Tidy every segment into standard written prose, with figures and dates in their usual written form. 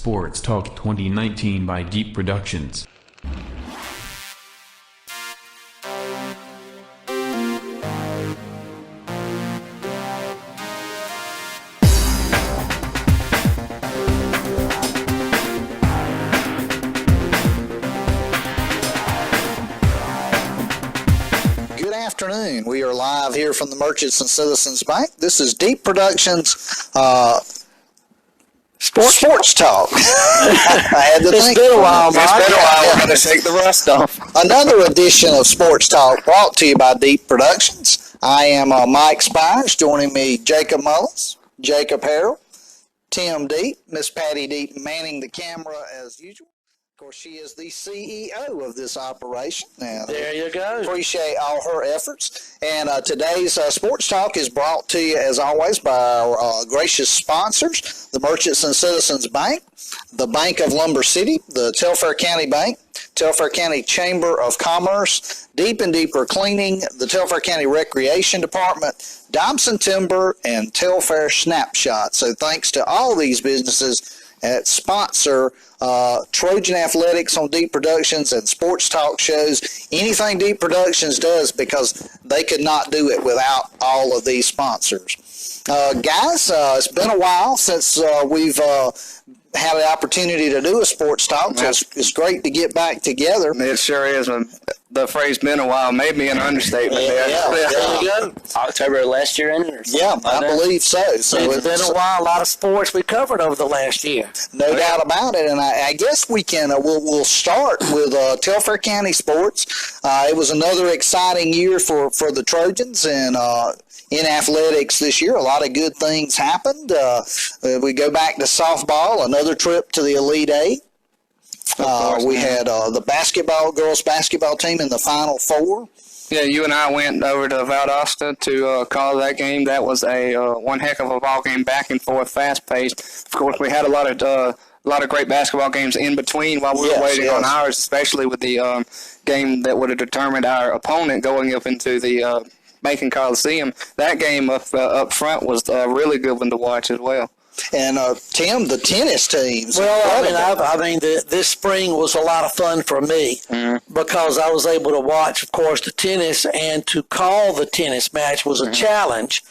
Sports Talk 2019 by Deep Productions. Good afternoon. We are live here from the Merchants and Citizens Bank. This is Deep Productions Sports Talk. I had to think. Been a while, It's Mike. been a while. We're going to shake the rust off. Another edition of Sports Talk brought to you by Deep Productions. I am Mike Spires. Joining me, Jacob Mullis, Jacob Harrell, Tim Deep, Miss Patty Deep manning the camera as usual. Of course, she is the CEO of this operation. And There you go. appreciate all her efforts. And today's Sports Talk is brought to you, as always, by our gracious sponsors, the Merchants and Citizens Bank, the Bank of Lumber City, the Telfair County Bank, Telfair County Chamber of Commerce, Deep and Deeper Cleaning, the Telfair County Recreation Department, Dobson Timber, and Telfair Snapshot. So thanks to all these businesses that sponsor Trojan Athletics on Deep Productions and sports talk shows, anything Deep Productions does, because they could not do it without all of these sponsors. Guys, it's been a while since we've had the opportunity to do a sports talk, so it's great to get back together. It sure is. The phrase "been a while" may be an understatement. Yeah. There you go. October last year, in or Yeah, I believe so. So It's been a while. A lot of sports we covered over the last year. No doubt about it, and I guess we can. We'll start with Telfair County sports. It was another exciting year for the Trojans, and in athletics this year, a lot of good things happened. We go back to softball, another trip to the Elite Eight. We had the girls basketball team in the Final Four. Yeah, you and I went over to Valdosta to call that game. That was a one heck of a ball game, back and forth, fast paced. Of course, we had a lot of great basketball games in between while we were waiting on ours, especially with the game that would have determined our opponent going up into the Macon Coliseum. That game up front was a really good one to watch as well. And Tim, the tennis teams. Well, this spring was a lot of fun for me because I was able to watch, of course, the tennis, and to call the tennis match was a challenge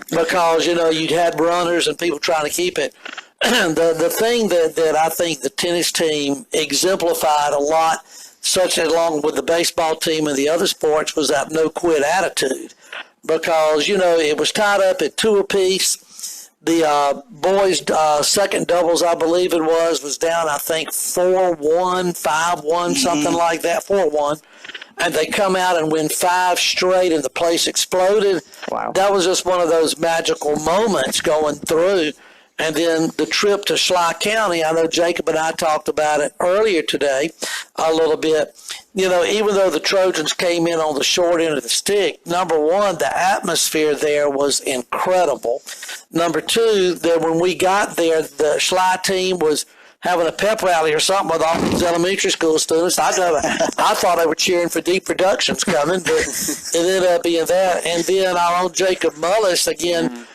because, you'd had runners and people trying to keep it. The thing that I think the tennis team exemplified a lot, such along with the baseball team and the other sports, was that no-quit attitude because, it was tied up at 2 apiece. The boys' second doubles, I believe it was down, I think, 4-1, 5-1, something like that, 4-1. And they come out and win 5 straight, and the place exploded. Wow. That was just one of those magical moments going through. And then the trip to Schley County, I know Jacob and I talked about it earlier today a little bit. Even though the Trojans came in on the short end of the stick, number one, the atmosphere there was incredible. Number two, that when we got there, the Schley team was having a pep rally or something with all these elementary school students. I thought they were cheering for Deep Productions coming, but it ended up being that. And then our own Jacob Mullis, again,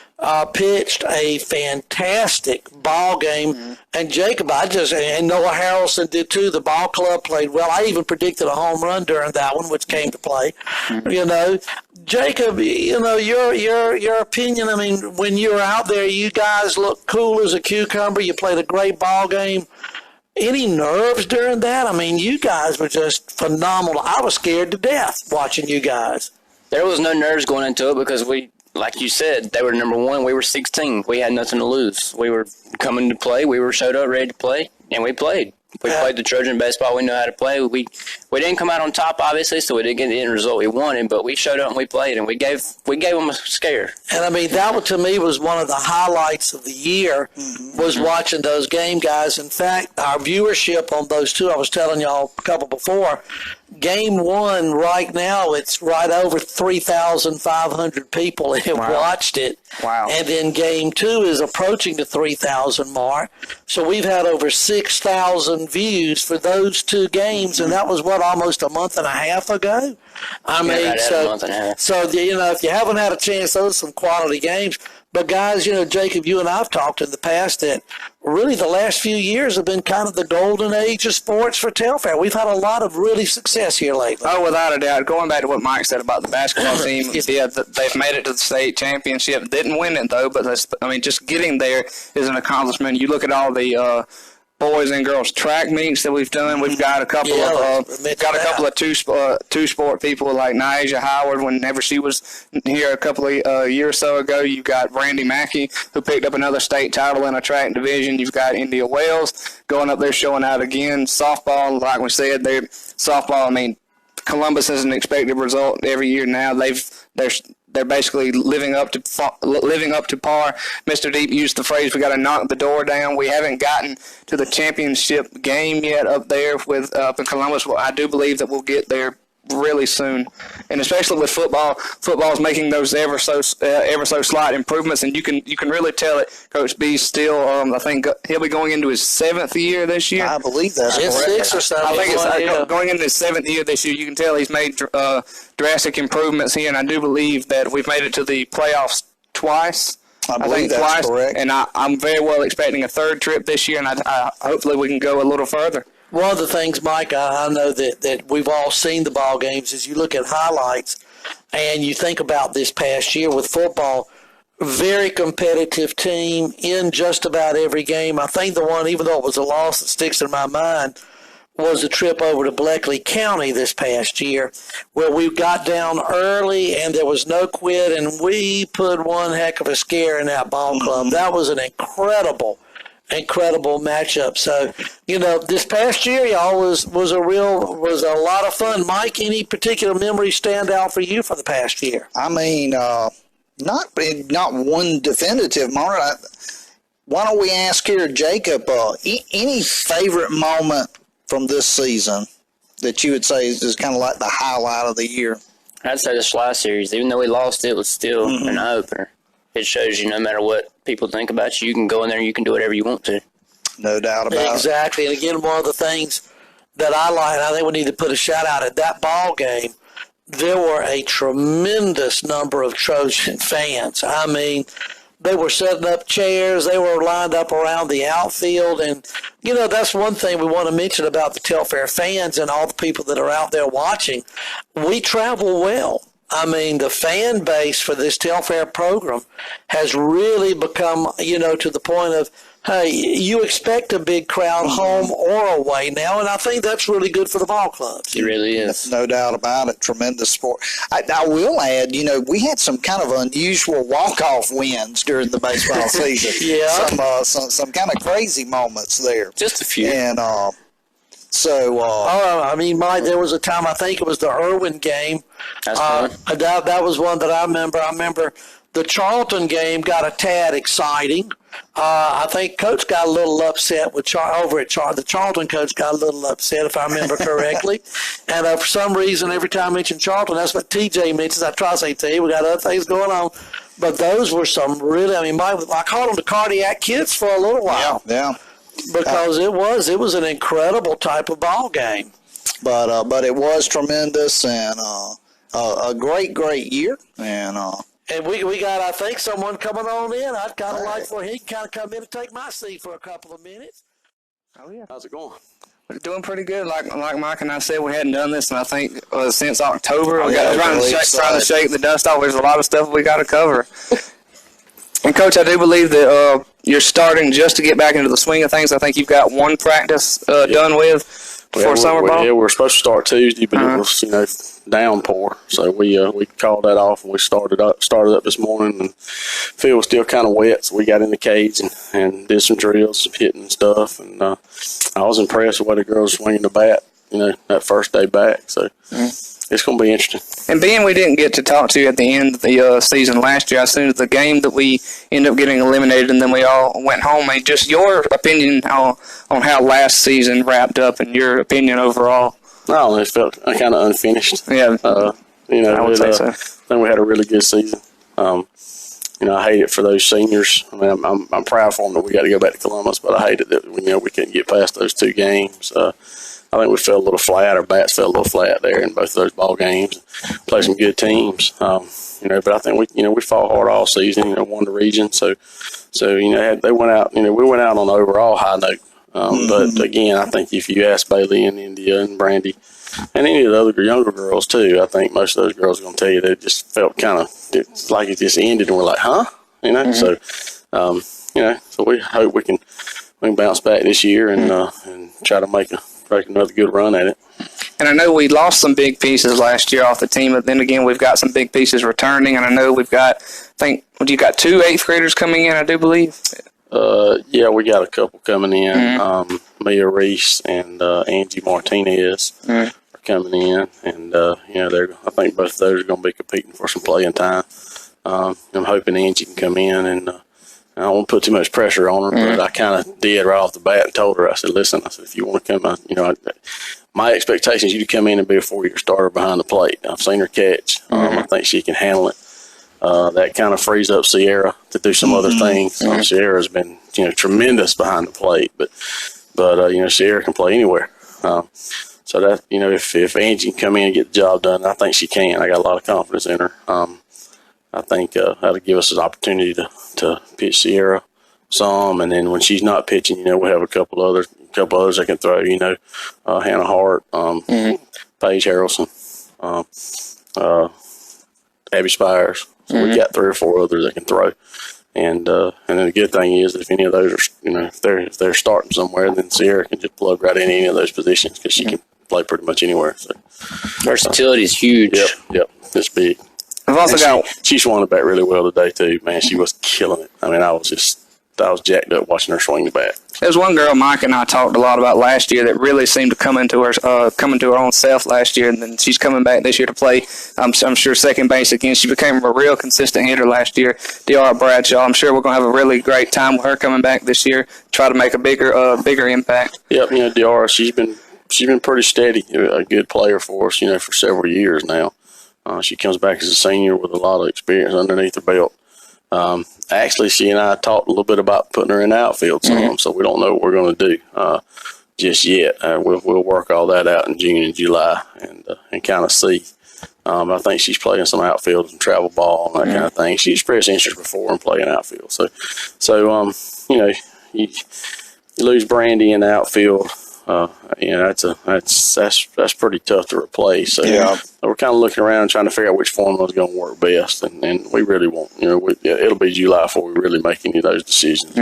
pitched a fantastic ball game. And Jacob, and Noah Harrelson did too. The ball club played well. I even predicted a home run during that one, which came to play. Jacob, your opinion. I mean, when you were out there, you guys looked cool as a cucumber. You played a great ball game. Any nerves during that? I mean, you guys were just phenomenal. I was scared to death watching you guys. there was no nerves going into it because we, like you said, they were number one. We were 16. We had nothing to lose. We were coming to play. We were showed up ready to play, and we played. We played the Trojan baseball. We know how to play. We didn't come out on top, obviously, so we didn't get the end result we wanted, but we showed up and we played, and we gave them a scare. And, I mean, that, to me, was one of the highlights of the year was watching those game guys. In fact, our viewership on those two, I was telling y'all a couple before, Game 1 right now, it's right over 3,500 people have watched it. Wow. And then Game 2 is approaching the 3,000 mark. So we've had over 6,000 views for those two games, and that was, almost a month and a half ago? A month and a half. So, if you haven't had a chance, those are some quality games. But guys, Jacob, you and I have talked in the past that really the last few years have been kind of the golden age of sports for Telfair. We've had a lot of really success here lately. Oh, without a doubt. Going back to what Mike said about the basketball team, yeah, they've made it to the state championship. Didn't win it, though, but just getting there is an accomplishment. You look at all the boys and girls track meets that we've done. We've got a couple of two sport people like Nyjah Howard. Whenever she was here a couple of years or so ago, you've got Brandy Mackey, who picked up another state title in a track division. You've got India Wells going up there showing out again. Softball, like we said, Columbus has an expected result every year now. They're basically living up to par. Mr. Deep used the phrase, we got to knock the door down. We haven't gotten to the championship game yet up there up in Columbus. Well, I do believe that we'll get there really soon, and especially with football's making those ever so slight improvements, and you can really tell it. Coach B's still, I think he'll be going into his 7th year this year. I believe that's it's correct. 6 or 7. I think it's going into his 7th year this year. You can tell he's made drastic improvements here, and I do believe that we've made it to the playoffs twice. I believe that's twice, correct. and I'm very well expecting a 3rd trip this year, and hopefully we can go a little further. One of the things, Mike, I know that we've all seen the ball games is you look at highlights and you think about this past year with football, very competitive team in just about every game. I think the one, even though it was a loss that sticks in my mind, was a trip over to Bleckley County this past year where we got down early and there was no quit, and we put one heck of a scare in that ball club. That was an incredible matchup. So, this past year, y'all was a lot of fun. Mike, any particular memories stand out for you for the past year? I mean, not one definitive moment. Why don't we ask here, Jacob, any favorite moment from this season that you would say is kind of like the highlight of the year? I'd say the Sly series. Even though we lost, it was still an eye-opener. It shows you no matter what people think about you, you can go in there and you can do whatever you want to. No doubt about it. Exactly. And again, one of the things that I like, and I think we need to put a shout out at that ball game, there were a tremendous number of Trojan fans. I mean, they were setting up chairs. They were lined up around the outfield. And, that's one thing we want to mention about the Telfair fans and all the people that are out there watching. We travel well. I mean, the fan base for this Telfair program has really become, to the point of, hey, you expect a big crowd home or away now, and I think that's really good for the ball clubs. It really is. No doubt about it. Tremendous sport. I will add, we had some kind of unusual walk-off wins during the baseball season. Yeah. Some kind of crazy moments there. Just a few. And Mike, there was a time, I think it was the Irwin game. That's fun. That was one that I remember. I remember the Charlton game got a tad exciting. I think Coach got a little upset with the Charlton coach got a little upset, if I remember correctly. And for some reason, every time I mention Charlton, that's what TJ mentions. I try to say, T, we got other things going on. But those were some really, I called them the cardiac kids for a little while. Yeah. Because it was an incredible type of ball game. But it was tremendous and a great year. And we got, I think, someone coming on in. I'd kind of like for he can kind of come in and take my seat for a couple of minutes. Oh, yeah. How's it going? We're doing pretty good. Like Mike and I said, we hadn't done this, and I think since October, trying to shake the dust off. There's a lot of stuff we got to cover. And, Coach, I do believe that you're starting just to get back into the swing of things. I think you've got one practice done with before summer ball. Yeah, we're supposed to start Tuesday, but it was, downpour. So we called that off, and we started up this morning, and field was still kind of wet, so we got in the cage and did some drills, some hitting stuff. And I was impressed with the way the girls were swinging the bat, that first day back. So it's going to be interesting. And being we didn't get to talk to you at the end of the season last year, as soon as the game that we ended up getting eliminated and then we all went home, just your opinion on how last season wrapped up and your opinion overall. No, it felt kind of unfinished. Yeah. I would say so. I think we had a really good season. I hate it for those seniors. I'm proud for them that we got to go back to Columbus, but I hate it that we couldn't get past those two games. I think we fell a little flat. Our bats fell a little flat there in both of those ball games. Played some good teams, but I think we fought hard all season. Won the region, so they went out. We went out on an overall high note. But again, I think if you ask Bailey and India and Brandy and any of the other younger girls too, I think most of those girls are going to tell you they just felt kind of like it just ended, and we're like, huh? So so we hope we can bounce back this year and try to make another good run at it. And I know we lost some big pieces last year off the team, but then again, we've got some big pieces returning, and I know we've got, you got 2 8th graders coming in, I do believe. Yeah, we got a couple coming in. Mia Reese and Angie Martinez are coming in, and I think both of those are going to be competing for some playing time. I'm hoping Angie can come in, and I don't want to put too much pressure on her, but I kind of did right off the bat and told her, I said, listen, if you want to come out, my expectation is you to come in and be a 4-year starter behind the plate. I've seen her catch. I think she can handle it. That kind of frees up Sierra to do some other things. Sierra's been, tremendous behind the plate, but Sierra can play anywhere. So that, if Angie can come in and get the job done, I think she can. I got a lot of confidence in her. I think that'll give us an opportunity to pitch Sierra some, and then when she's not pitching, we'll have a couple others that can throw. Hannah Hart, Paige Harrelson, Abby Spires. So we got 3 or 4 others that can throw, and then the good thing is that if any of those are, if they're starting somewhere, then Sierra can just plug right in any of those positions because she can play pretty much anywhere. So versatility is huge. Yep, it's big. I've also she swung the bat really well today too, man. She was killing it. I mean, I was jacked up watching her swing the bat. There's one girl Mike and I talked a lot about last year that really seemed to come into her own self last year, and then she's coming back this year to play. I'm sure second base again. She became a real consistent hitter last year. De'Ara Bradshaw. I'm sure we're going to have a really great time with her coming back this year. Try to make a bigger impact. Yep, De'Ara, she's been pretty steady, a good player for us, for several years now. She comes back as a senior with a lot of experience underneath her belt. Actually, she and I talked a little bit about putting her in the outfield some, so we don't know what we're going to do just yet. We'll work all that out in June and July and kind of see. I think she's playing some outfield and travel ball and that kind of thing. She's expressed interest before in playing outfield. So you lose Brandy in the outfield. That's pretty tough to replace. So we're kind of looking around trying to figure out which formula is going to work best, and we really won't. It'll be July before we really make any of those decisions.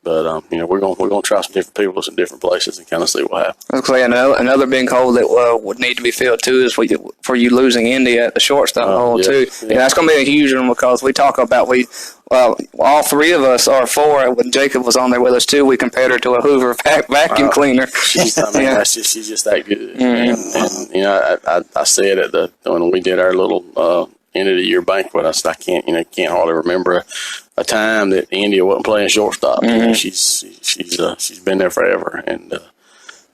But we're going to try some different people, some different places, and kind of see what happens. I was going to say another big hole that would need to be filled too is for you losing India at the shortstop hole too. Yeah. And that's going to be a huge one because we talk about all 3 of us, or 4, when Jacob was on there with us too, we compared her to a Hoover vacuum cleaner. She's just that good. And I said when we did our little end of the year banquet, I said I can't hardly remember a time that India wasn't playing shortstop. She's been there forever, and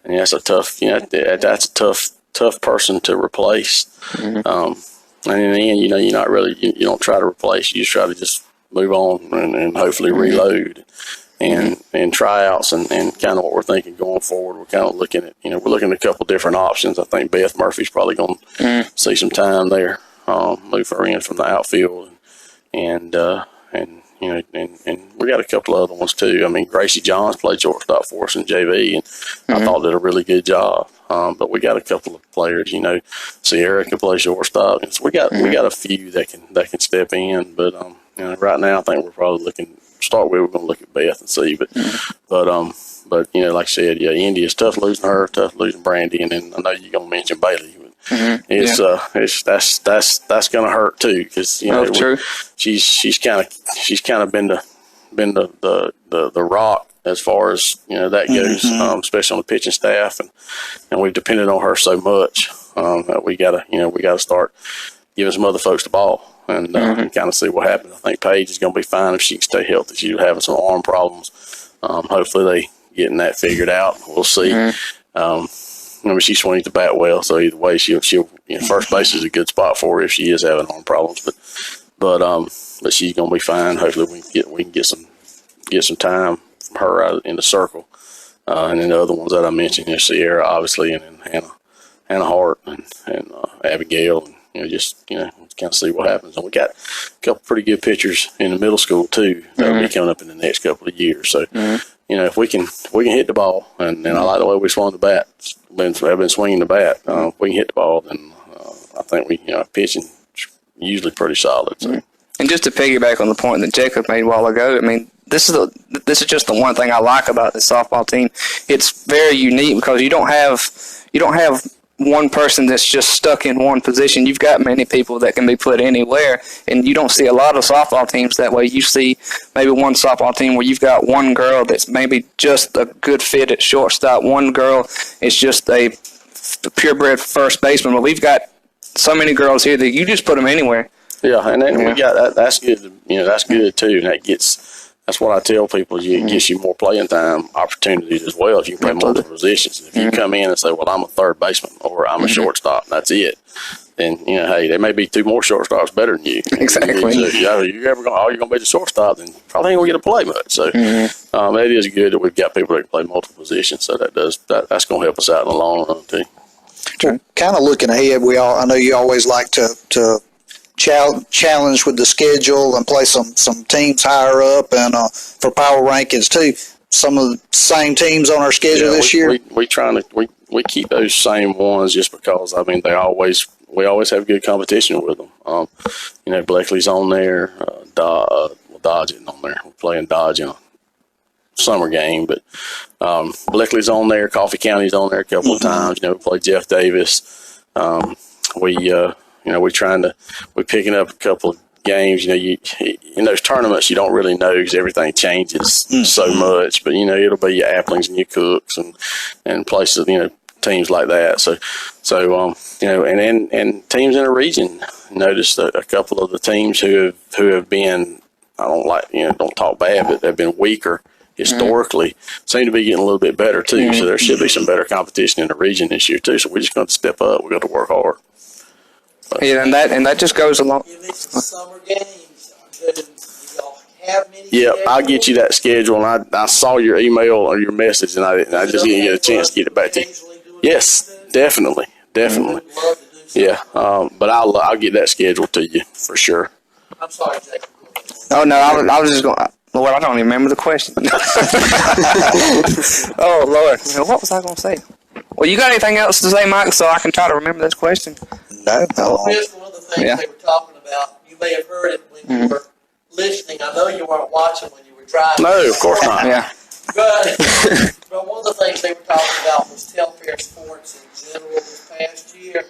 that's a tough. That's a tough person to replace. And in the end, you're not really you don't try to replace. You just try to just move on and hopefully reload and tryouts and kind of what we're thinking going forward. We're kind of looking at we're looking at a couple different options. I think Beth Murphy's probably going to see some time there. Move her in from the outfield, and we got a couple of other ones too. I mean, Gracie Johns played shortstop for us in JV, and I thought did a really good job. But we got a couple of players, Sierra can play shortstop, and so we got a few that can step in. But right now I think we're probably looking. Start with, we're going to look at Beth and see, but like I said, India's tough losing her, tough losing Brandy, and then I know you're going to mention Bailey. That's going to hurt too, because she's kind of been the rock as far as that goes, especially on the pitching staff, and we've depended on her so much that we gotta start giving some other folks the ball. And kind of see what happens. I think Paige is going to be fine if she can stay healthy. She's having some arm problems. Hopefully they getting that figured out. We'll see. She swings the bat well, so either way, she'll first base is a good spot for her if she is having arm problems. But she's going to be fine. Hopefully we can get some time from her out in the circle. and then the other ones that I mentioned, Sierra, obviously, and then Hannah Hart and Abigail, and just kind of see what happens. And we got a couple pretty good pitchers in the middle school too that will be coming up in the next couple of years. So if we can hit the ball, and I like the way we swung the bat. I've been swinging the bat. If we can hit the ball, then I think pitching usually pretty solid. So. And just to piggyback on the point that Jacob made a while ago, I mean, this is just the one thing I like about this softball team. It's very unique because you don't have one person that's just stuck in one position. You've got many people that can be put anywhere, and you don't see a lot of softball teams that way. You see maybe one softball team where you've got one girl that's maybe just a good fit at shortstop. One girl is just a purebred first baseman. But we've got so many girls here that you just put them anywhere. Yeah, and then we got that. That's good. That's good too. And that's what I tell people. It gets you more playing time opportunities as well if you can play multiple positions. If you come in and say, "Well, I'm a third baseman," or "I'm a shortstop," and that's it. Then hey, there may be two more shortstops better than you. Exactly. So if you're going to be the shortstop, then probably ain't going to get to play much. So it is good that we've got people that can play multiple positions. So that's going to help us out in the long run too. Well, kind of looking ahead, I know you always like to challenge with the schedule and play some teams higher up, and for power rankings too. Some of the same teams on our schedule this year. We keep those same ones just because we always have good competition with them. Bleckley's on there, Dodge isn't on there. We're playing Dodge in a summer game, but Bleckley's on there. Coffee County's on there a couple of times. We play Jeff Davis. We're picking up a couple of games. In those tournaments, you don't really know because everything changes so much. But it'll be your Applings and your Cooks and places, teams like that. So and teams in the region. Noticed a couple of the teams who have been, don't talk bad, but they've been weaker historically, seem to be getting a little bit better too. So there should be some better competition in the region this year too. So we're just going to step up. We've got to work hard. Yeah, and that just goes along. You mentioned summer games. Do y'all have many? Yeah, I'll get you that schedule. And I saw your email or your message, and I just didn't get a chance to get it back to you. Yes, definitely. Yeah, but I'll get that schedule to you for sure. I'm sorry, Jacob. Oh no, I was just going. Lord, I don't even remember the question. Oh Lord, what was I going to say? Well, you got anything else to say, Mike, so I can try to remember this question? No. Chris, one of the things they were talking about, you may have heard it when you were listening. I know you weren't watching when you were driving. No, of course not. Yeah. But one of the things they were talking about was Telfair sports in general this past year.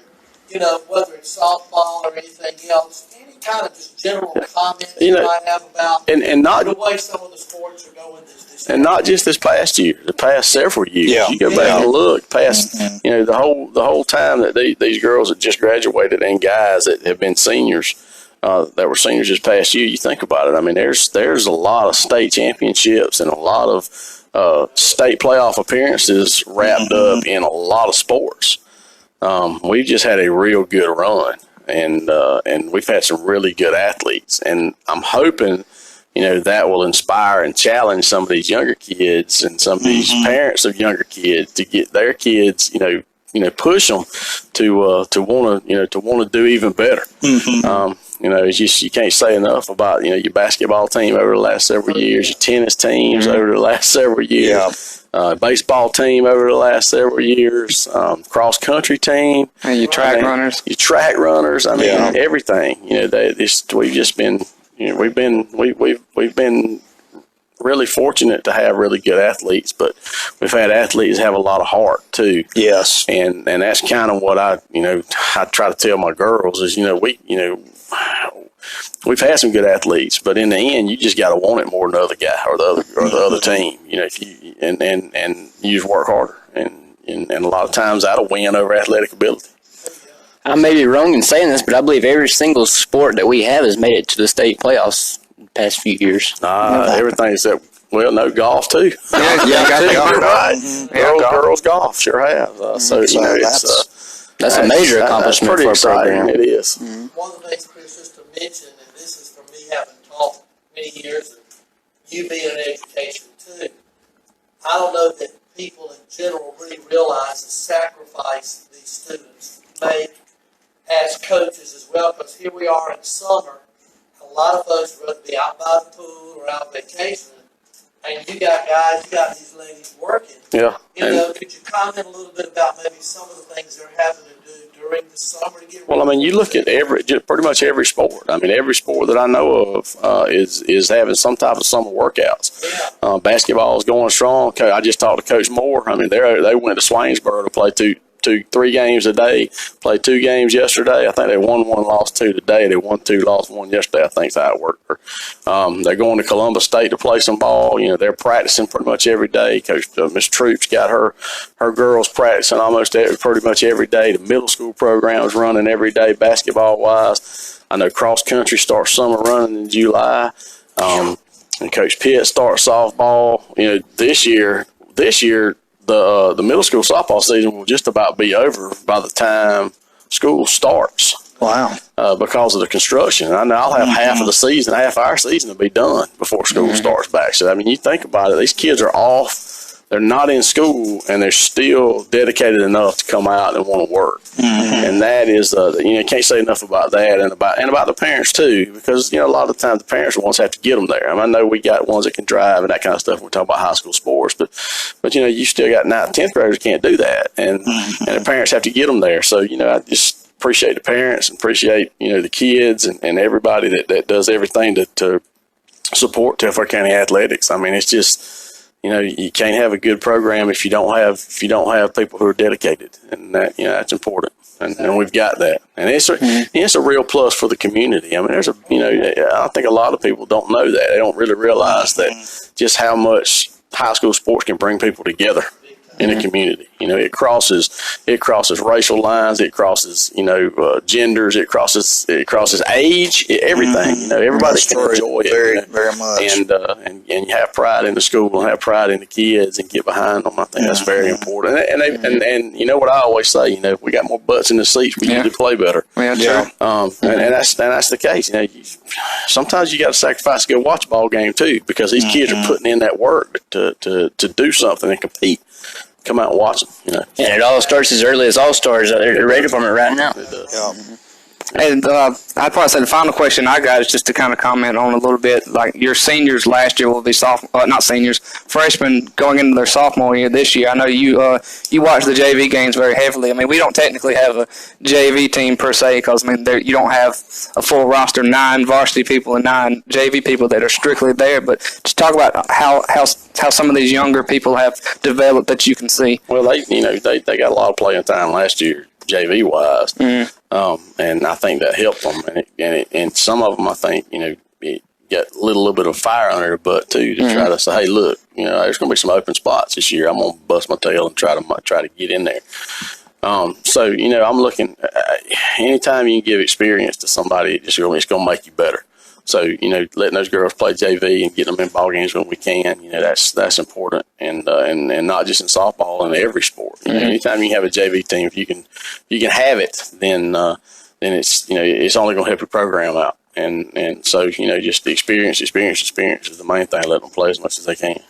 Whether it's softball or anything else, any kind of just general comments you might have about and not the way some of the sports are going this year. And not just this past year, the past several years. Yeah. You go back and look past, the whole time that these girls that just graduated and guys that have been seniors, that were seniors this past year. You think about it. I mean, there's a lot of state championships and a lot of state playoff appearances wrapped up in a lot of sports. We've just had a real good run, and we've had some really good athletes, and I'm hoping, that will inspire and challenge some of these younger kids and some of these parents of younger kids to get their kids, push them to want to do even better. It's just, you can't say enough about, your basketball team over the last several years, your tennis teams over the last several years. Baseball team over the last several years, cross country team, and your track runners. Your track runners. I mean, everything. We've just been. We've been really fortunate to have really good athletes, but we've had athletes have a lot of heart too. Yes, and that's kind of what I try to tell my girls is we've had some good athletes, but in the end, you just got to want it more than the other guy or the other team. If you and you just work harder, and a lot of times that'll win over athletic ability. I may be wrong in saying this, but I believe every single sport that we have has made it to the state playoffs the past few years. Everything except golf too. Girls golf sure have. That's a major accomplishment for a program. It is. One of the things, Chris, just to mention, and this is from me having taught many years, and you being in education too, I don't know that people in general really realize the sacrifice these students make as coaches as well, because here we are in summer. A lot of folks would rather be out by the pool or out vacationing, and you got these ladies working. Yeah. Could you comment a little bit about maybe some of the things they're having to do during the summer to get? Well, I mean, you look at pretty much every sport. I mean, every sport that I know of is having some type of summer workouts. Yeah. Basketball is going strong. I just talked to Coach Moore. I mean, they went to Swainsboro to play 3 games a day. Played 2 games yesterday. I think they won 1, lost 2 today. They won 2, lost 1 yesterday. I think that's how it worked. They're going to Columbus State to play some ball. They're practicing pretty much every day. Coach Miss Troop's got her girls practicing pretty much every day. The middle school program is running every day basketball wise. I know cross country starts summer running in July. And Coach Pitt starts softball. This year. The middle school softball season will just about be over by the time school starts. Wow. Because of the construction. I know I'll have half our season to be done before school starts back. So, I mean, you think about it, these kids are off. They're not in school, and they're still dedicated enough to come out and want to work. And that is, you can't say enough about that, and about the parents too, because a lot of the time the parents are the ones that have to get them there. I mean, I know we got ones that can drive and that kind of stuff when we talk about high school sports, but you still got 9th and 10th graders who can't do that, and the parents have to get them there. So I just appreciate the parents and appreciate the kids and everybody that does everything to support Telfair County athletics. I mean, it's just. You can't have a good program if you don't have people who are dedicated, and that that's important, and we've got that, and it's a real plus for the community. I mean, I think a lot of people don't know that. They don't really realize that just how much high school sports can bring people together in a community. It crosses racial lines, it crosses genders, it crosses age, everything. Everybody can enjoy it very much, and you have pride in the school and have pride in the kids and get behind them. I think that's very important. And you know what I always say, if we got more butts in the seats, we need to play better. Yeah, sure. And that's the case. Sometimes you got to sacrifice to go watch a ball game too, because these kids are putting in that work to do something and compete. Come out and watch them. And it all starts as early as All-Stars. They're ready for it right now. And I'd probably say the final question I got is just to kind of comment on a little bit, like your seniors last year will be freshmen going into their sophomore year this year. I know you watch the JV games very heavily. I mean, we don't technically have a JV team per se, because you don't have a full roster, 9 varsity people and 9 JV people that are strictly there. But just talk about how some of these younger people have developed that you can see. Well, they got a lot of playing time last year, JV wise, and I think that helped them. And some of them, I think, it got a little bit of fire under their butt too, to try to say, hey, look, there's going to be some open spots this year. I'm going to bust my tail and try to get in there. So I'm looking. Anytime you can give experience to somebody, it's going to make you better. So, letting those girls play JV and getting them in ball games when we can, that's important. And not just in softball, in every sport. Anytime you have a JV team, if you can have it, then it's only going to help your program out. And so, just the experience is the main thing. Let them play as much as they can.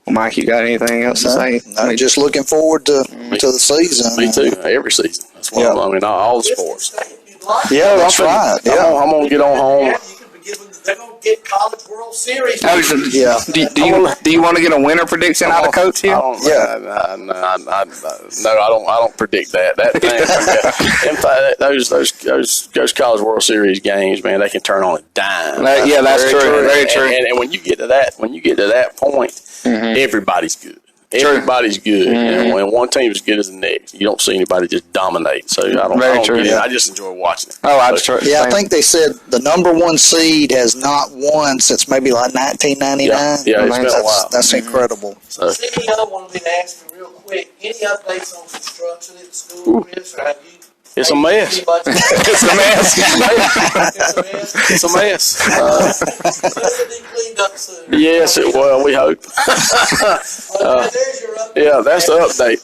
Well, Mike, you got anything else to say? I'm just looking forward to the season. Me too. Every season. That's what all the sports. Yeah, that's right. I'm going to get on home. They're going to get College World Series. Do you want to get a winner prediction out of Coach here? No, I don't predict that. Those College World Series games, man, they can turn on a dime. That's true. Very true. And when you get to that point, everybody's good. Everybody's good, and when one team is as good as the next, you don't see anybody just dominate. So I don't get it. I just enjoy watching it. I think they said the number 1 seed has not won since maybe like 1999. Yeah, it's been a while. That's incredible. So. CEO wanted me to ask you real quick, any updates on construction at the school, Chris, or have you? It's a mess. It's a mess. It'll be cleaned up soon. Yes, we hope. There's your update. That's the update.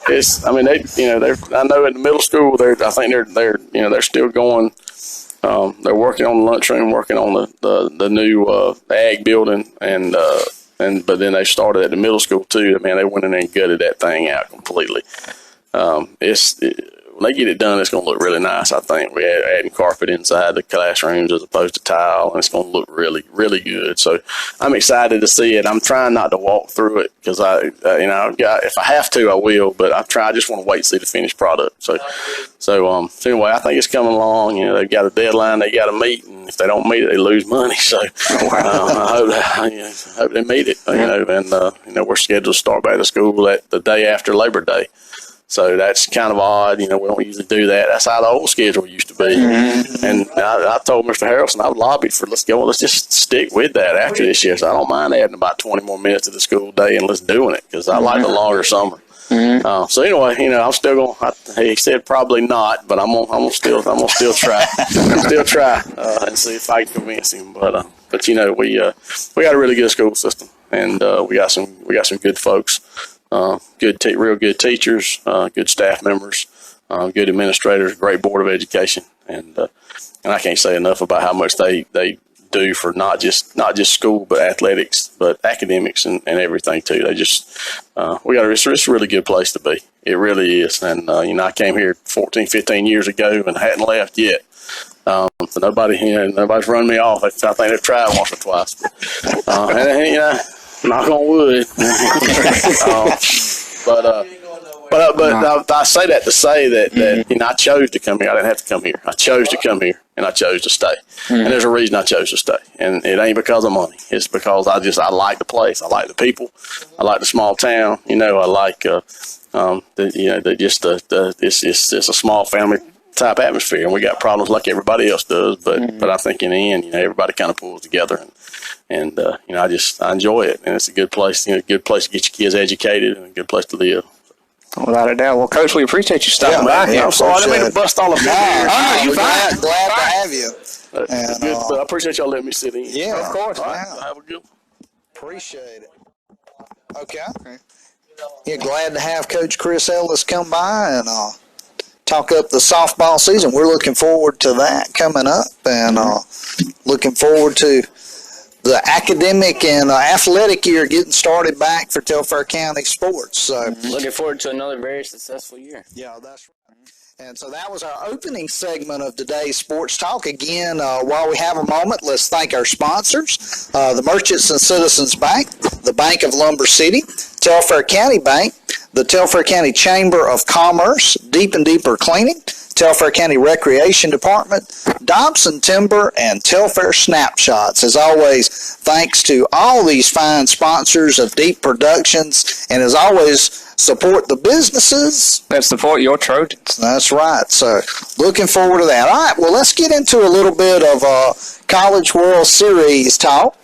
I know in the middle school, they're still going. They're working on the lunchroom, working on the new ag building, and but then they started at the middle school too. Man, they went in there and gutted that thing out completely. When they get it done, it's going to look really nice, I think. We're adding carpet inside the classrooms as opposed to tile, and it's going to look really, really good. So I'm excited to see it. I'm trying not to walk through it because if I have to, I will, but I just want to wait to see the finished product. So anyway, I think it's coming along. They've got a deadline they got to meet, and if they don't meet it, they lose money. So I hope they meet it. We're scheduled to start back to school at the day after Labor Day. So that's kind of odd. We don't usually do that. That's how the old schedule used to be. Mm-hmm. And I told Mr. Harrell, I lobbied for let's just stick with that after this year. So I don't mind adding about 20 more minutes to the school day and let's doing it because I like the longer summer. Mm-hmm. So anyway, I'm still going. He said probably not, but I'm gonna still try. Still try and see if I can convince him. But we got a really good school system, and we got some good folks. Real good teachers, good staff members, good administrators, great board of education, and I can't say enough about how much they do for not just school but athletics, but academics and everything too. They just it's a really good place to be. It really is, and I came here 14, 15 years ago and hadn't left yet. So nobody's run me off. I think they've tried once or twice, knock on wood. But I say that to say that I chose to come here. I didn't have to come here. I chose to come here, and I chose to stay. And there's a reason I chose to stay, and it ain't because of money. It's because I like the place. I like the people. I like the small town. I like it's a small family type atmosphere, and we got problems like everybody else does. But I think in the end, everybody kind of pulls together. And I enjoy it, and it's a good place. A good place to get your kids educated, and a good place to live. Without a doubt. Well, Coach, we appreciate you stopping by here. I'm sorry, I didn't mean to bust all of you. You're glad to have you. I appreciate y'all letting me sit in. Yeah, of course. Have a good one. Appreciate it. Okay. Yeah, glad to have Coach Chris Ellis come by and talk up the softball season. We're looking forward to that coming up, and looking forward to the academic and athletic year getting started back for Telfair County sports. So looking forward to another very successful year. Yeah, that's right. And so that was our opening segment of today's Sports Talk. Again, while we have a moment, let's thank our sponsors, the Merchants and Citizens Bank, the Bank of Lumber City, Telfair County Bank, the Telfair County Chamber of Commerce, Deep and Deeper Cleaning, Telfair County Recreation Department, Dobson Timber, and Telfair Snapshots. As always, thanks to all these fine sponsors of Deep Productions, and as always, support the businesses that support your Trojans. That's right. So looking forward to that. All right, well, let's get into a little bit of College World Series talk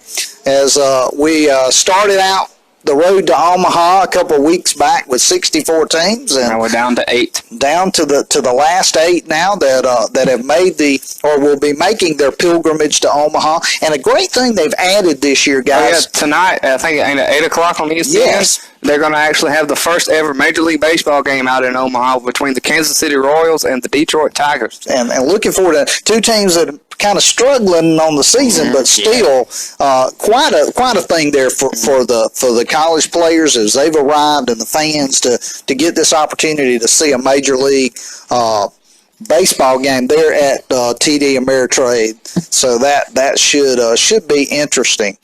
as we started out the road to Omaha a couple of weeks back with 64 teams, and now we're down to 8. Down to the last 8 now that have made or will be making their pilgrimage to Omaha. And a great thing they've added this year, guys. Tonight, I think at 8 o'clock on ESPN. Yes. They're going to actually have the first ever Major League Baseball game out in Omaha between the Kansas City Royals and the Detroit Tigers. And looking forward to two teams that are kind of struggling on the season, but still quite a thing there for the college players as they've arrived and the fans to get this opportunity to see a Major League baseball game there at TD Ameritrade. So that should be interesting.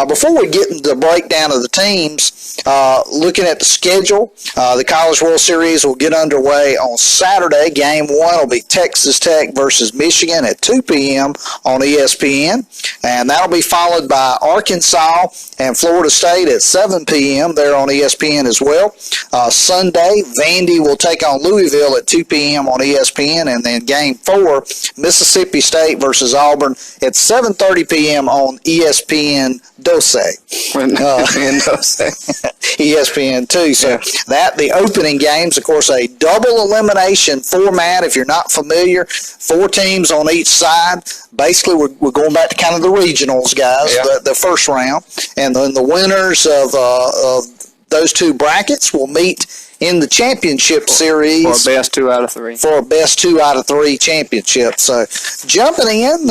Before we get into the breakdown of the teams, looking at the schedule, the College World Series will get underway on Saturday. Game 1 will be Texas Tech versus Michigan at 2 p.m. on ESPN, and that'll be followed by Arkansas and Florida State at 7 p.m. there on ESPN as well. Sunday, Vandy will take on Louisville at 2 p.m. on ESPN, and then Game 4, Mississippi State versus Auburn at 7:30 p.m. on ESPN Dose. ESPN2. So the opening games, of course, a double elimination format. If you're not familiar, 4 teams on each side. Basically, we're going back to kind of the regionals, guys, the first round. And then the winners of those 2 brackets will meet in the championship series. For a best 2 out of 3. For a best 2 out of 3 championship. So jumping in,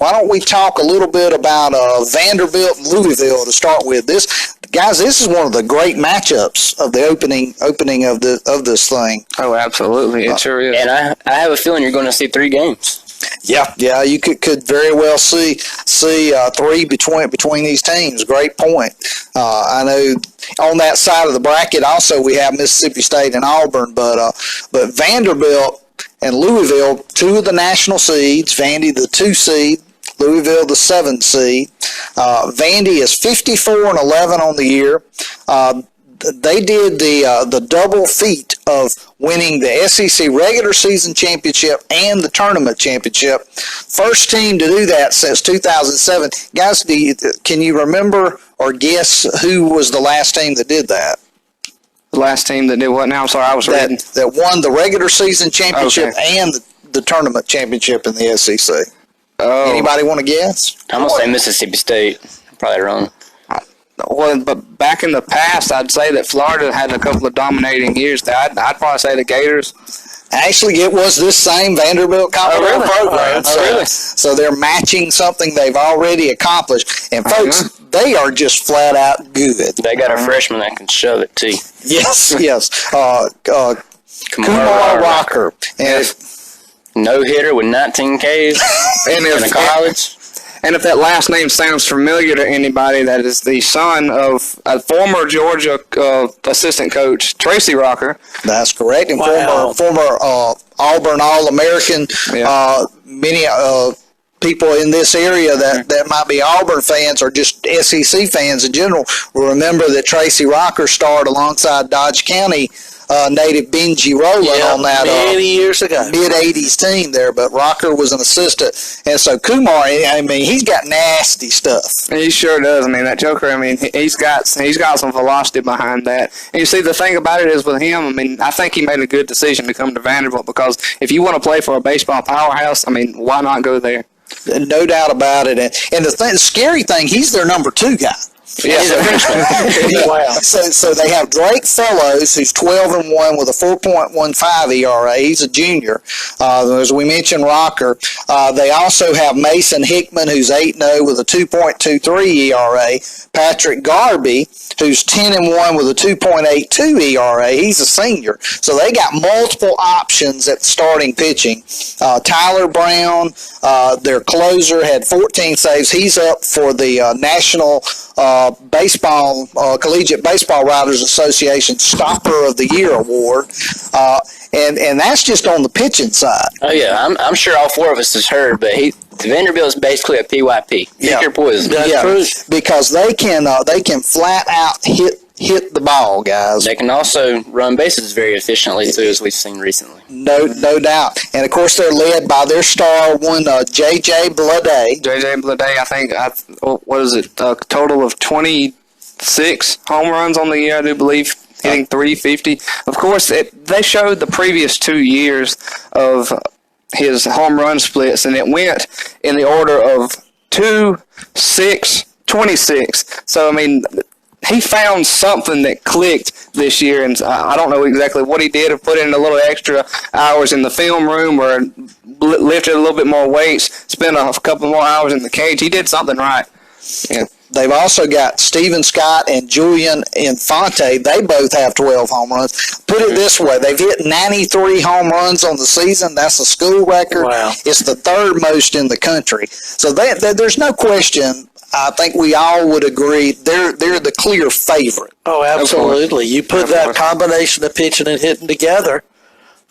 why don't we talk a little bit about Vanderbilt and Louisville to start with? This is one of the great matchups of the opening of this thing. Oh, absolutely, it sure is. And I have a feeling you're going to see 3 games. Yeah, you could very well see 3 between these teams. Great point. I know on that side of the bracket also we have Mississippi State and Auburn, but Vanderbilt and Louisville, 2 of the national seeds. Vandy the 2 seed, Louisville the 7 seed. Vandy is 54-11 on the year. They did the double feat of winning the SEC regular season championship and the tournament championship. First team to do that since 2007. Guys, can you remember or guess who was the last team that did that? The last team that did what now? I'm sorry, I was reading. That won the regular season championship and the tournament championship in the SEC. Anybody want to guess? I'm going to say Mississippi State. I'm probably wrong. Well, but back in the past, I'd say that Florida had a couple of dominating years. I'd probably say the Gators. Actually, it was this same Vanderbilt Commonwealth program. Really? So they're matching something they've already accomplished. And, folks, they are just flat out good. They got a freshman that can shove it, too. Yes. Kumar Rocker. And no hitter with 19 Ks in college. And if that last name sounds familiar to anybody, that is the son of a former Georgia assistant coach, Tracy Rocker. That's correct. And former Auburn All-American. Yeah. Many people in this area that might be Auburn fans or just SEC fans in general will remember that Tracy Rocker starred alongside Dodge County native Benji Rowland on that many years ago mid-'80s team there, but Rocker was an assistant. And so Kumar, I mean, he's got nasty stuff. He sure does. I mean, that Joker, I mean, he's got some velocity behind that. And you see, the thing about it is with him, I mean, I think he made a good decision to come to Vanderbilt, because if you want to play for a baseball powerhouse, I mean, why not go there? No doubt about it. And the scary thing, he's their number 2 guy. Yes. Wow. So they have Drake Fellows, who's 12-1 with a 4.15 ERA. He's a junior. As we mentioned, Rocker. They also have Mason Hickman, who's 8-0 with a 2.23 ERA. Patrick Garby, who's 10-1 with a 2.82 ERA. He's a senior. So they got multiple options at starting pitching. Tyler Brown, their closer, had 14 saves. He's up for the National Collegiate Baseball Writers Association Stopper of the Year award, and that's just on the pitching side. Oh yeah, I'm sure all 4 of us has heard, but Vanderbilt is basically a PYP. Pick your poison. That's true. Because they can flat out hit the ball, guys. They can also run bases very efficiently too, as we've seen recently. No doubt. And of course, they're led by their star one, JJ Bleday. JJ Bleday, I think, what is it? A total of 26 home runs on the year, I do believe, hitting 350. Of course, they showed the previous 2 years of his home run splits, and it went in the order of 2, 6, 26. So, I mean, he found something that clicked this year, and I don't know exactly what he did, or put in a little extra hours in the film room, or lifted a little bit more weights, spent a couple more hours in the cage. He did something right. Yeah. They've also got Stephen Scott and Julian Infante. They both have 12 home runs. Put it this way, they've hit 93 home runs on the season. That's a school record. Wow. It's the 3rd most in the country. So there's no question. I think we all would agree they're the clear favorite. Oh, absolutely. You put that combination of pitching and hitting together,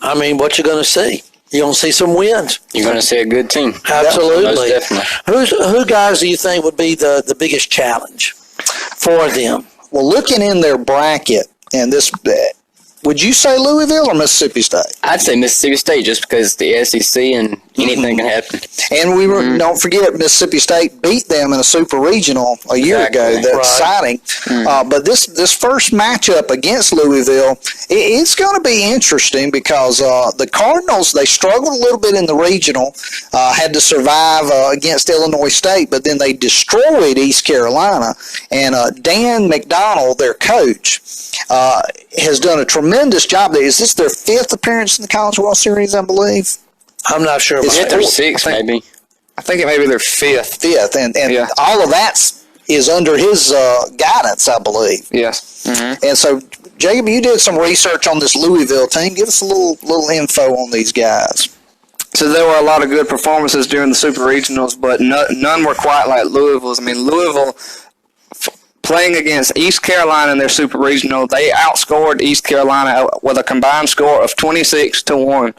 I mean, what you're going to see? You're going to see some wins. You're going to see a good team. Absolutely. Most definitely. Who guys do you think would be the biggest challenge for them? Well, looking in their bracket, and this, would you say Louisville or Mississippi State? I'd say Mississippi State, just because the SEC and anything can happen. And don't forget, Mississippi State beat them in a super regional a year ago. That's exciting. But this first matchup against Louisville, it's going to be interesting, because the Cardinals, they struggled a little bit in the regional, had to survive against Illinois State, but then they destroyed East Carolina. And Dan McDonald, their coach, has done a tremendous job there. Is this their 5th appearance in the College World Series, I believe? I'm not sure. Is it their 6th, maybe? I think it may be their fifth. And all of that is under his guidance, I believe. Yes. Mm-hmm. And so, Jacob, you did some research on this Louisville team. Give us a little info on these guys. So there were a lot of good performances during the Super Regionals, but none were quite like Louisville's. I mean, Louisville, playing against East Carolina in their Super Regional, they outscored East Carolina with a combined score of 26-1.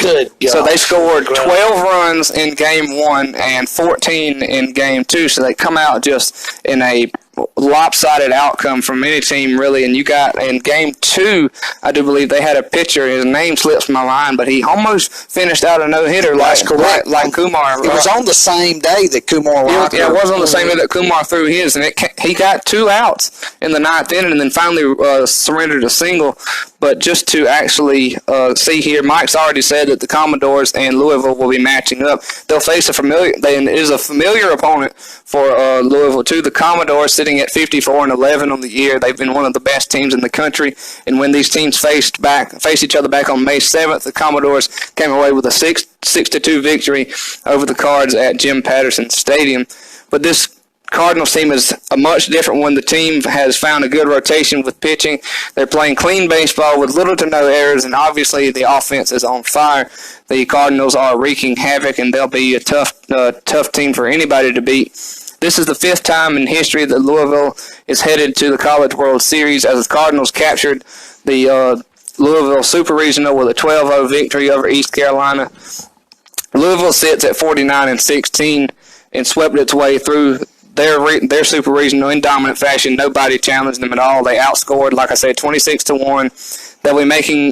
Good God. So they scored 12 runs in Game 1 and 14 in Game 2. So they come out just in a lopsided outcome from any team, really. And you got in Game 2, I do believe they had a pitcher. His name slips my mind, but he almost finished out a no-hitter like Kumar. It was on the same day that Kumar Locker. Yeah, it was on the same day that Kumar threw his, and he got 2 outs in the 9th inning and then finally surrendered a single. But just to actually see here, Mike's already said that the Commodores and Louisville will be matching up. They'll face a familiar opponent for Louisville too. The Commodores sitting at 54-11 on the year. They've been one of the best teams in the country. And when these teams faced each other back on May 7th, the Commodores came away with a 6-2 victory over the Cards at Jim Patterson Stadium. But this Cardinals team is a much different one. The team has found a good rotation with pitching. They're playing clean baseball with little to no errors, and obviously the offense is on fire. The Cardinals are wreaking havoc, and they'll be a tough team for anybody to beat. This is the 5th time in history that Louisville is headed to the College World Series, as the Cardinals captured the Louisville Super Regional with a 12-0 victory over East Carolina. Louisville sits at 49-16 and swept its way through their Super Regional in dominant fashion. Nobody challenged them at all. They outscored, like I said, 26-1. They'll be making.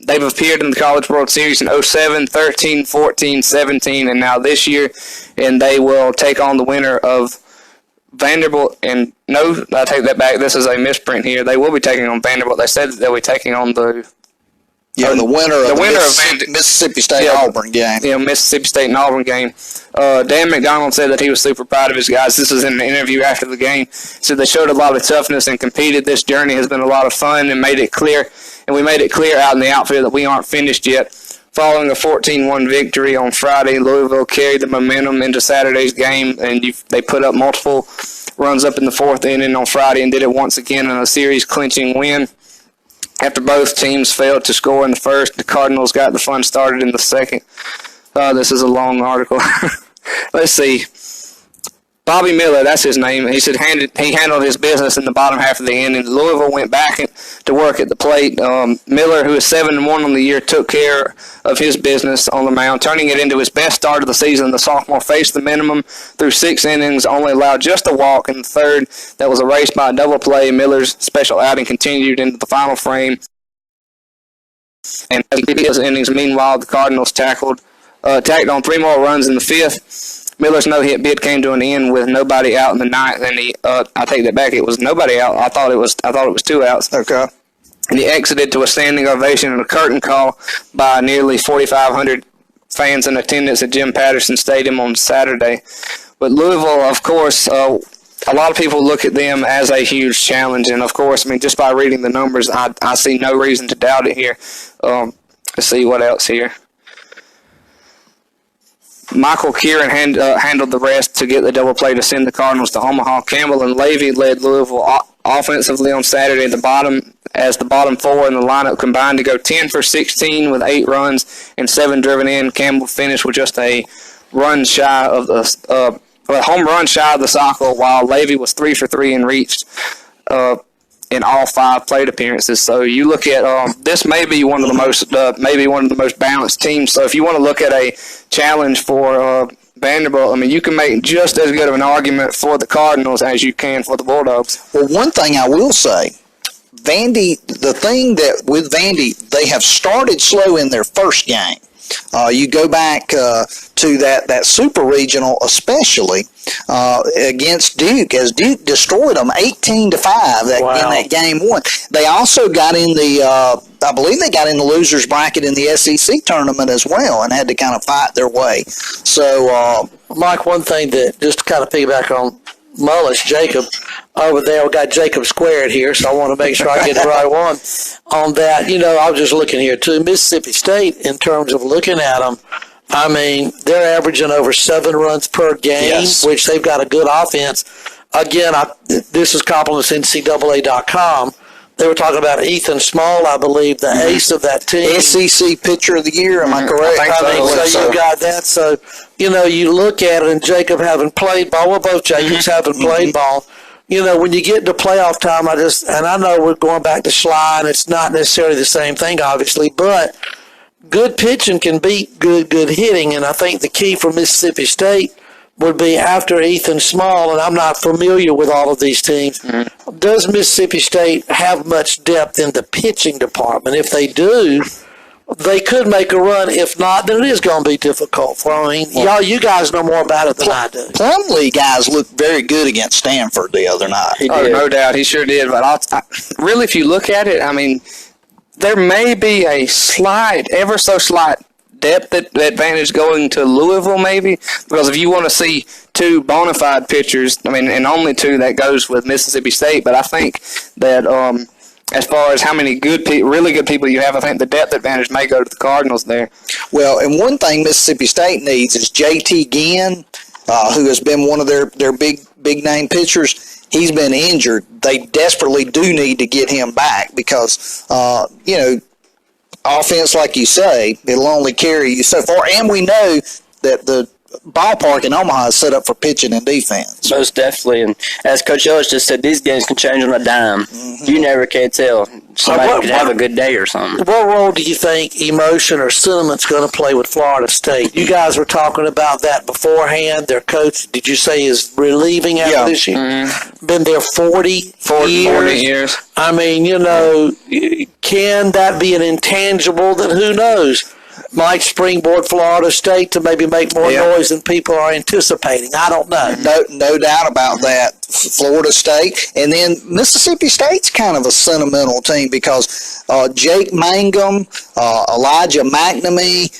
They've appeared in the College World Series in 07, 13, 14, 17, and now this year, and they will take on the winner of Vanderbilt. And no, I take that back. This is a misprint here. They will be taking on Vanderbilt. They said that they'll be taking on the winner of the Mississippi State Auburn game. Yeah, Mississippi State and Auburn game. Dan McDonald said that he was super proud of his guys. This is in an interview after the game. He said they showed a lot of toughness and competed. This journey has been a lot of fun and made it clear. And we made it clear out in the outfield that we aren't finished yet. Following a 14-1 victory on Friday, Louisville carried the momentum into Saturday's game, and they put up multiple runs up in the 4th inning on Friday and did it once again in a series-clinching win. After both teams failed to score in the 1st, the Cardinals got the fun started in the 2nd. This is a long article. Let's see. Bobby Miller, that's his name. He said he handled his business in the bottom half of the inning. Louisville went back to work at the plate. Miller, who is 7-1 on the year, took care of his business on the mound, turning it into his best start of the season. The sophomore faced the minimum through 6 innings, only allowed just a walk in the 3rd. That was erased by a double play. Miller's special outing continued into the final frame. And his innings, meanwhile, the Cardinals tacked on 3 more runs in the 5th. Miller's no-hit bid came to an end with nobody out in the 9th, and I take that back. It was nobody out. I thought it was 2 outs. Okay. And he exited to a standing ovation and a curtain call by nearly 4,500 fans in attendance at Jim Patterson Stadium on Saturday. But Louisville, of course, a lot of people look at them as a huge challenge, and of course, I mean, just by reading the numbers, I see no reason to doubt it here. Let's see what else here. Michael Kieran handled the rest to get the double play to send the Cardinals to Omaha. Campbell and Levy led Louisville offensively on Saturday at the bottom 4 in the lineup combined to go 10 for 16 with 8 runs and 7 driven in. Campbell finished with just a run shy of the home run shy of the cycle, while Levy was 3 for 3 and reached in all 5 plate appearances. So you look at this may be one of the most balanced teams. So if you want to look at a challenge for Vanderbilt, I mean, you can make just as good of an argument for the Cardinals as you can for the Bulldogs. Well, one thing I will say, Vandy, the thing that with Vandy, they have started slow in their first game. You go back to that Super Regional, especially against Duke, as Duke destroyed them 18-5 in that game 1. They also got in I believe they got in the losers bracket in the SEC tournament as well, and had to kind of fight their way. So, Mike, one thing that just to kind of piggyback on Mullis, Jacob over there, we got Jacob squared here, so I want to make sure I get the right one on that. I was just looking here too. Mississippi State, in terms of looking at them, I mean, they're averaging over 7 runs per game, which they've got a good offense. Again, this is compliments NCAA.com. They were talking about Ethan Small, I believe, the ace of that team. SEC Pitcher of the Year, am I correct? So you got that. So, you look at it, and Jacob having played ball, well, both Jacobs having played ball. When you get to playoff time, and I know we're going back to Schley, and it's not necessarily the same thing, obviously, but good pitching can beat good hitting, and I think the key for Mississippi State would be after Ethan Small, and I'm not familiar with all of these teams. Does Mississippi State have much depth in the pitching department? If they do, they could make a run. If not, then it is going to be difficult for them. I mean, you guys know more about it than I do. Plumlee guys looked very good against Stanford the other night. No doubt, he sure did. But really, if you look at it, I mean, there may be a ever so slight depth advantage going to Louisville, maybe, because if you want to see 2 bona fide pitchers, I mean, and only 2, that goes with Mississippi State. But I think that as far as how many really good people you have, I think the depth advantage may go to the Cardinals there. Well, and one thing Mississippi State needs is J.T. Ginn, who has been one of their big name pitchers. He's been injured. They desperately do need to get him back because, offense, like you say, it'll only carry you so far. And we know that the ballpark in Omaha is set up for pitching and defense. Most definitely. And as Coach Ellis just said, these games can change on a dime. You never can tell. Somebody could have a good day or something. What role do you think emotion or sentiment's going to play with Florida State? You guys were talking about that beforehand. Their coach, did you say, is relieving after this year? Been there 40 years. I mean, can that be an intangible that who knows? Might springboard Florida State to maybe make more noise than people are anticipating. I don't know. No doubt about that. Florida State. And then Mississippi State's kind of a sentimental team because Jake Mangum, Elijah McNamee,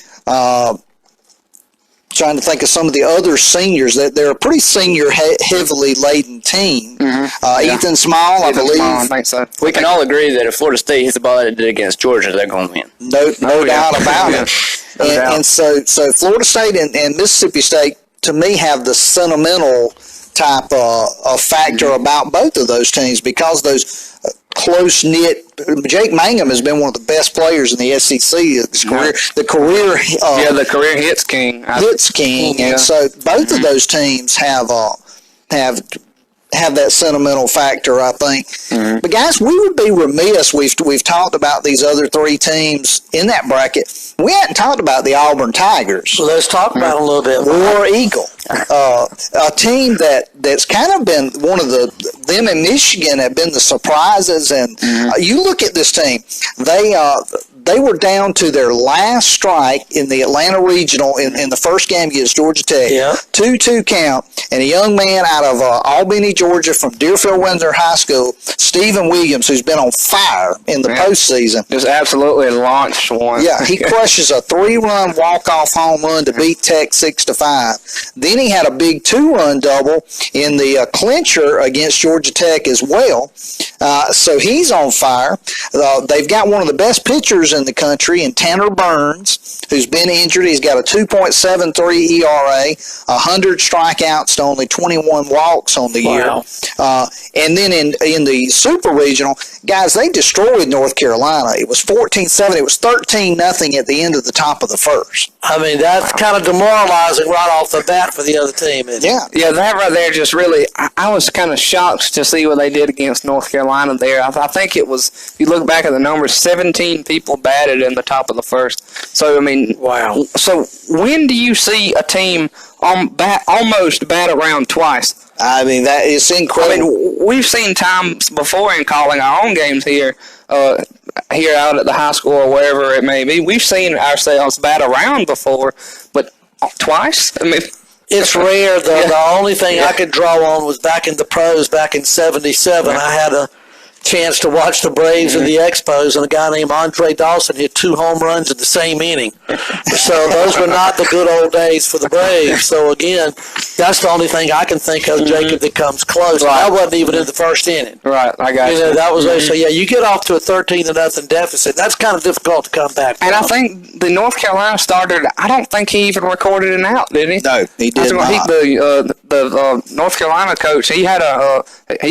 trying to think of some of the other seniors. They're a pretty senior, heavily laden team. Ethan Small, I believe. I think so. We can all agree that if Florida State hits the ball that it did against Georgia, they're going to win. No doubt about it. And so Florida State and Mississippi State, to me, have the sentimental type of factor about both of those teams because those close-knit. Jake Mangum has been one of the best players in the SEC. The career hits king. And so both of those teams have that sentimental factor, I think. But guys, we would be remiss. We've talked about these other 3 teams in that bracket. We hadn't talked about the Auburn Tigers. Let's talk about it a little bit. War Eagle, a team that's kind of been one of them in Michigan have been the surprises. And you look at this team, they were down to their last strike in the Atlanta Regional in the first game against Georgia Tech. 2-2 count, and a young man out of Albany, Georgia, from Deerfield Windsor High School, Stephen Williams, who's been on fire in the postseason. Just absolutely launched one. Yeah, he crushes a 3-run walk-off home run to beat Tech 6-5. Then he had a big 2-run double in the clincher against Georgia Tech as well. So he's on fire. They've got one of the best pitchers in the country in Tanner Burns, who's been injured. He's got a 2.73 ERA, 100 strikeouts to only 21 walks on the year. And then in the Super Regional, guys, they destroyed North Carolina. It was 14-7. It was 13-0 at the end of the top of the first. I mean, that's kind of demoralizing right off the bat for the other team. Yeah, that right there just really, I was kind of shocked to see what they did against North Carolina there. I think it was, if you look back at the numbers, 17 people batted in the top of the first. So, I mean, wow. So, when do you see a team almost bat around twice? I mean, that is incredible. I mean, we've seen times before in calling our own games here out at the high school or wherever it may be. We've seen ourselves bat around before, but twice? I mean, it's rare. The only thing I could draw on was back in the pros back in 77. I had a chance to watch the Braves and the Expos, and a guy named Andre Dawson hit 2 home runs in the same inning. So those were not the good old days for the Braves. So again, that's the only thing I can think of, Jacob, that comes close. Right. That wasn't even in the first inning. Right, I got you. That was so. Yeah, you get off to a 13-0 deficit. That's kind of difficult to come back from. And I think the North Carolina starter, I don't think he even recorded an out, did he? No, he did not. The North Carolina coach, he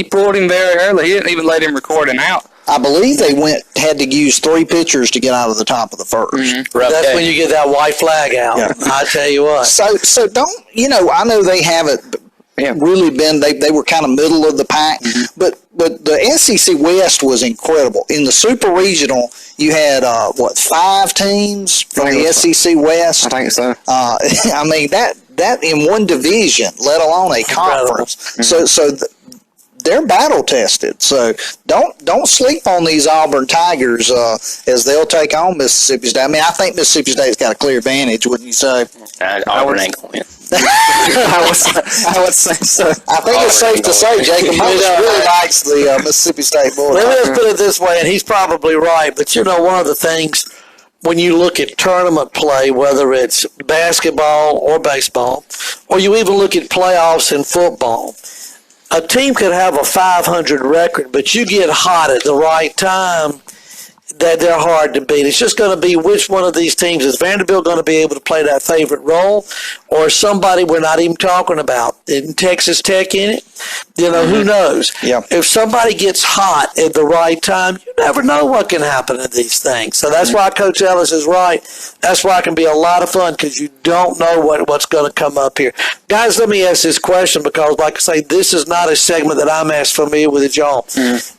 pulled him very early. He didn't even let him record an out. I believe they had to use 3 pitchers to get out of the top of the first. That's when you get that white flag out. Yeah. I tell you what. So don't, I know they haven't really been, they were kind of middle of the pack, but the SEC West was incredible. In the Super Regional, you had, 5 teams from the SEC West? I think so. I mean, that in one division, let alone a conference. So they're battle tested. So don't sleep on these Auburn Tigers as they'll take on Mississippi State. I mean, I think Mississippi State's got a clear advantage, wouldn't you say? Auburn ain't going to win. I would say so. I think it's safe to say Jacob Mullis really likes the Mississippi State Bulldogs. Let me just put it this way, and he's probably right, but one of the things when you look at tournament play, whether it's basketball or baseball, or you even look at playoffs in football, a team could have a 500 record, but you get hot at the right time, that they're hard to beat. It's just going to be which one of these teams. Is Vanderbilt going to be able to play that favorite role, or somebody we're not even talking about? In Texas Tech in it? Who knows? Yeah. If somebody gets hot at the right time, you never know what can happen in these things. So that's why Coach Ellis is right. That's why it can be a lot of fun, because you don't know what's going to come up here. Guys, let me ask this question, because, like I say, this is not a segment that I'm as familiar with as y'all.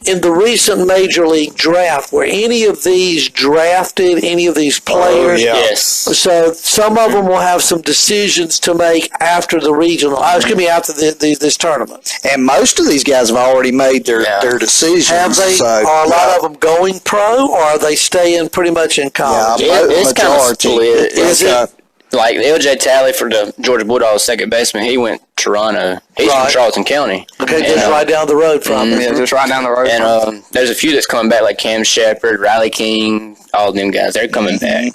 In the recent Major League draft, were any of these drafted, any of these players? Yes. So some of them will have some decisions to make after the regional, after this tournament. And most of these guys have already made their decisions. Have they? Are a lot of them going pro, or are they staying pretty much in college? It's kind of split. Is it? Like LJ Talley for the Georgia Bulldogs second baseman, he went Toronto. He's from Charlton County. Okay, just right down the road from him. Yeah, just right down the road. And there's a few that's coming back, like Cam Shepard, Riley King, all of them guys. They're coming back.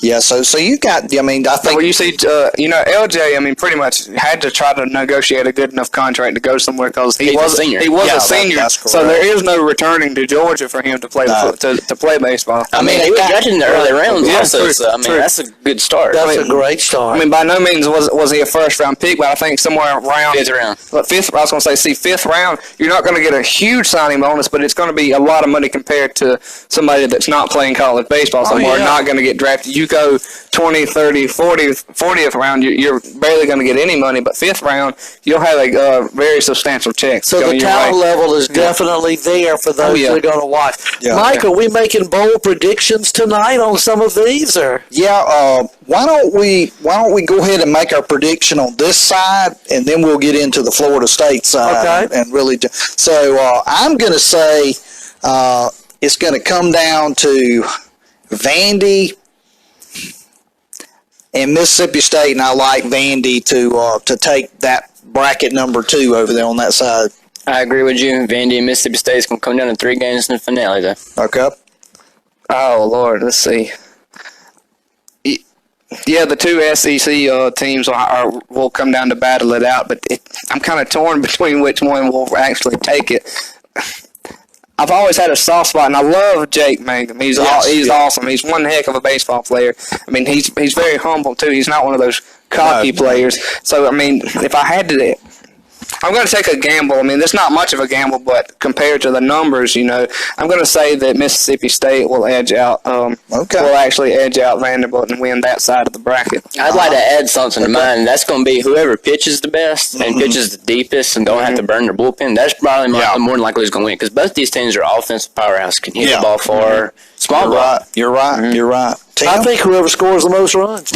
Yeah, so you got, I mean, I think... Well, you see, LJ, I mean, pretty much had to try to negotiate a good enough contract to go somewhere, because he was a senior. Yeah, a senior, that's so there is no returning to Georgia for him to play to play baseball. I mean, he was drafted in the early rounds also, true, so, I mean, that's a good start. That's a great start. I mean, by no means was he a first-round pick, but I think somewhere around... Fifth round. I was going to say, fifth round, you're not going to get a huge signing bonus, but it's going to be a lot of money compared to somebody that's not playing college baseball, not going to get drafted. You go 20, 30, 40th round, you're barely going to get any money, but fifth round, you'll have a very substantial check. So the talent level is definitely there for those who are going to watch. Yeah. Mike, are we making bold predictions tonight on some of these, or? Yeah, why don't we go ahead and make our prediction on this side, and then we'll get into the Florida State side. Okay. And really, so I'm going to say it's going to come down to Vandy and Mississippi State, and I like Vandy to take that bracket number 2 over there on that side. I agree with you. Vandy and Mississippi State is going to come down to 3 games in the finale, though. Okay. Oh, Lord, let's see. Yeah, the 2 SEC teams will come down to battle it out, but I'm kind of torn between which one will actually take it. I've always had a soft spot, and I love Jake Mangum. He's awesome. He's one heck of a baseball player. I mean, he's very humble, too. He's not one of those cocky players. So, I mean, if I had to... I'm going to take a gamble. I mean, it's not much of a gamble, but compared to the numbers, I'm going to say that Mississippi State will edge out. Will actually edge out Vanderbilt and win that side of the bracket. I'd like to add something to mine, and that's going to be whoever pitches the best and pitches the deepest and don't have to burn their bullpen. That's probably more than likely who's going to win, because both these teams are offensive powerhouse, can hit the ball far. Small ball. You're right. You're right. Tim? I think whoever scores the most runs.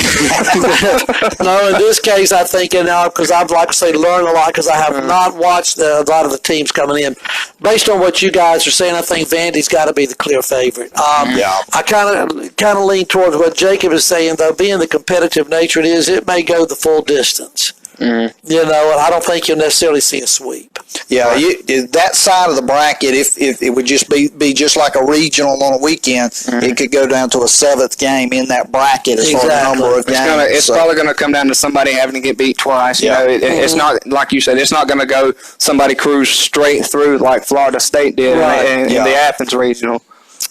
No, in this case, I think, because I'd like to say learn a lot, because I have not watched a lot of the teams coming in. Based on what you guys are saying, I think Vandy's got to be the clear favorite. I kind of lean towards what Jacob is saying, though, being the competitive nature it is, it may go the full distance. You know, and I don't think you'll necessarily see a sweep. Yeah, that side of the bracket, if it would just be just like a regional on a weekend, it could go down to a seventh game in that bracket as far as the number of games. It's probably going to come down to somebody having to get beat twice. You know, it's not, like you said, it's not going to go somebody cruise straight through like Florida State did in the Athens regional.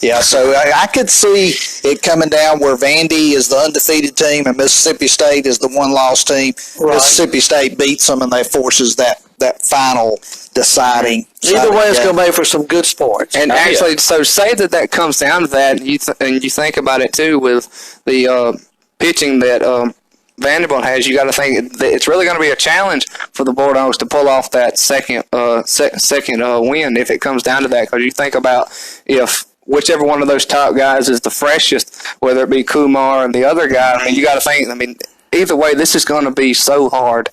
Yeah, so I could see it coming down where Vandy is the undefeated team and Mississippi State is the one-loss team. Right. Mississippi State beats them and they forces that final deciding. Either way, it's going to make for some good sports. And actually, so say that comes down to that, and you think about it too with the pitching that Vanderbilt has. You got to think that it's really going to be a challenge for the Bulldogs to pull off that second win if it comes down to that. Because you think about if whichever one of those top guys is the freshest, whether it be Kumar and the other guy. I mean, you got to think. I mean, either way, this is going to be so hard.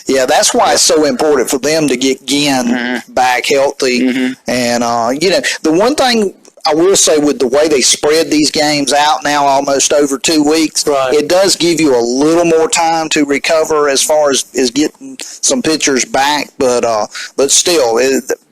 Yeah, that's why it's so important for them to get Ginn back healthy. And, the one thing I will say with the way they spread these games out now almost over 2 weeks, it does give you a little more time to recover as far as getting some pitchers back. But still,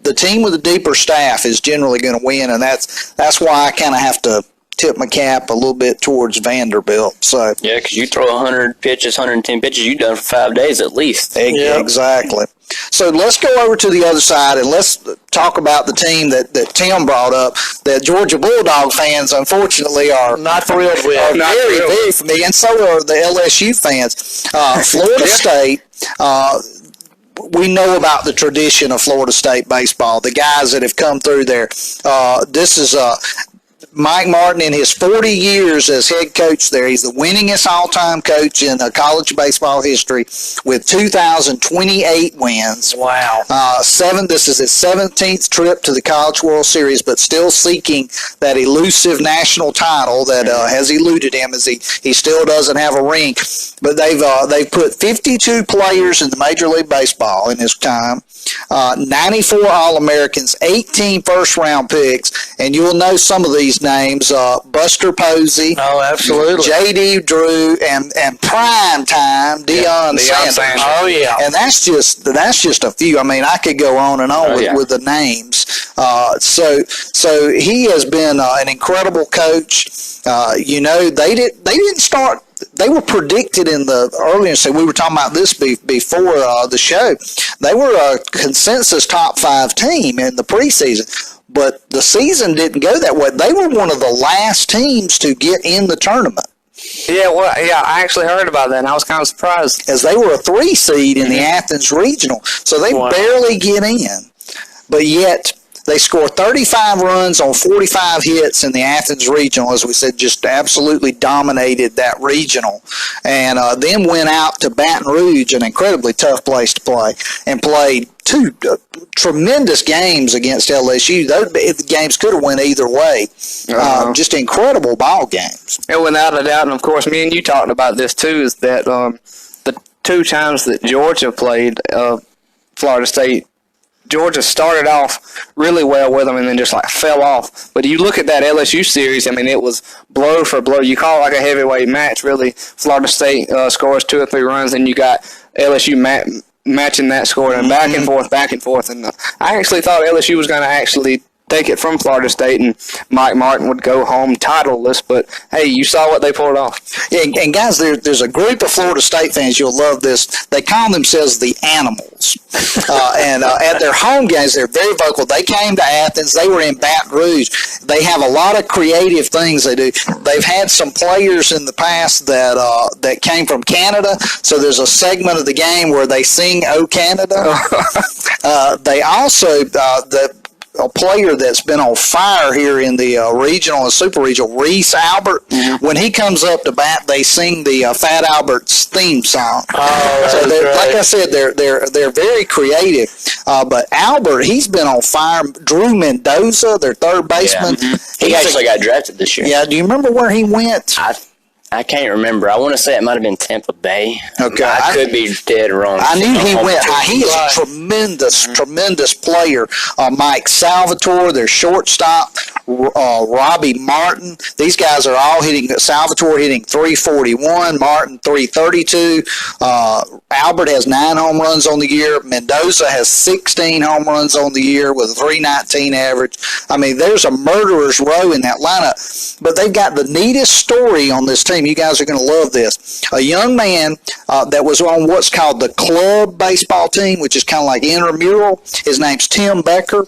the team with the deeper staff is generally going to win, and that's why I kind of have to tip my cap a little bit towards Vanderbilt. So yeah, because you throw 100 pitches, 110 pitches, you've done for 5 days at least. Exactly. So let's go over to the other side and let's talk about the team that Tim brought up, that Georgia Bulldog fans, unfortunately, are not thrilled with. Are very for me, and so are the LSU fans. Florida State. We know about the tradition of Florida State baseball, the guys that have come through there. This is Mike Martin in his 40 years as head coach there. He's the winningest all-time coach in college baseball history with 2,028 wins. Wow. This is his 17th trip to the College World Series, but still seeking that elusive national title that has eluded him as he still doesn't have a ring. But they've put 52 players in the Major League Baseball in his time, 94 All-Americans, 18 first-round picks, and you'll know some of these names, Buster Posey. Oh, absolutely. J.D. Drew and prime time Deion Sanders. Oh, yeah. And that's just a few. I mean, I could go on and on with the names. So he has been an incredible coach. They didn't start. They were predicted in the earlier. So we were talking about this before the show. They were a consensus top 5 team in the preseason. But the season didn't go that way. They were one of the last teams to get in the tournament. I actually heard about that, and I was kind of surprised. As they were a 3 seed in the Athens Regional. So they barely get in. But yet they scored 35 runs on 45 hits in the Athens Regional. As we said, just absolutely dominated that regional. And then went out to Baton Rouge, an incredibly tough place to play, and played 2 tremendous games against LSU. Those games could have went either way. Just incredible ball games. And without a doubt, and of course, me and you talked about this too, is that the 2 times that Georgia played Florida State, Georgia started off really well with them and then just fell off. But you look at that LSU series, I mean, it was blow for blow. You call it like a heavyweight match, really. Florida State scores 2 or 3 runs, and you got LSU matching that score and back and forth. And I actually thought LSU was going to actually take it from Florida State and Mike Martin would go home titleless, but hey, you saw what they pulled off. Yeah, and guys, there's a group of Florida State fans, you'll love this. They call themselves the Animals. And at their home games, they're very vocal. They came to Athens. They were in Baton Rouge. They have a lot of creative things they do. They've had some players in the past that came from Canada, so there's a segment of the game where they sing "Oh Canada." They also, a player that's been on fire here in the regional and super regional, Reese Albert. When he comes up to bat, they sing the Fat Albert's theme song. So like I said, they're very creative. But Albert, he's been on fire. Drew Mendoza, their third baseman. He actually got drafted this year. Yeah, do you remember where he went? I can't remember. I want to say it might have been Tampa Bay. Okay. I could be dead wrong. I knew he went. He is a tremendous player. Mike Salvatore, their shortstop, Robbie Martin. These guys are all hitting. Salvatore hitting 341, Martin 332. Albert has 9 home runs on the year. Mendoza has 16 home runs on the year with a 319 average. I mean, there's a murderer's row in that lineup. But they've got the neatest story on this team. You guys are going to love this. A young man that was on what's called the club baseball team, which is kind of like intramural. His name's Tim Becker.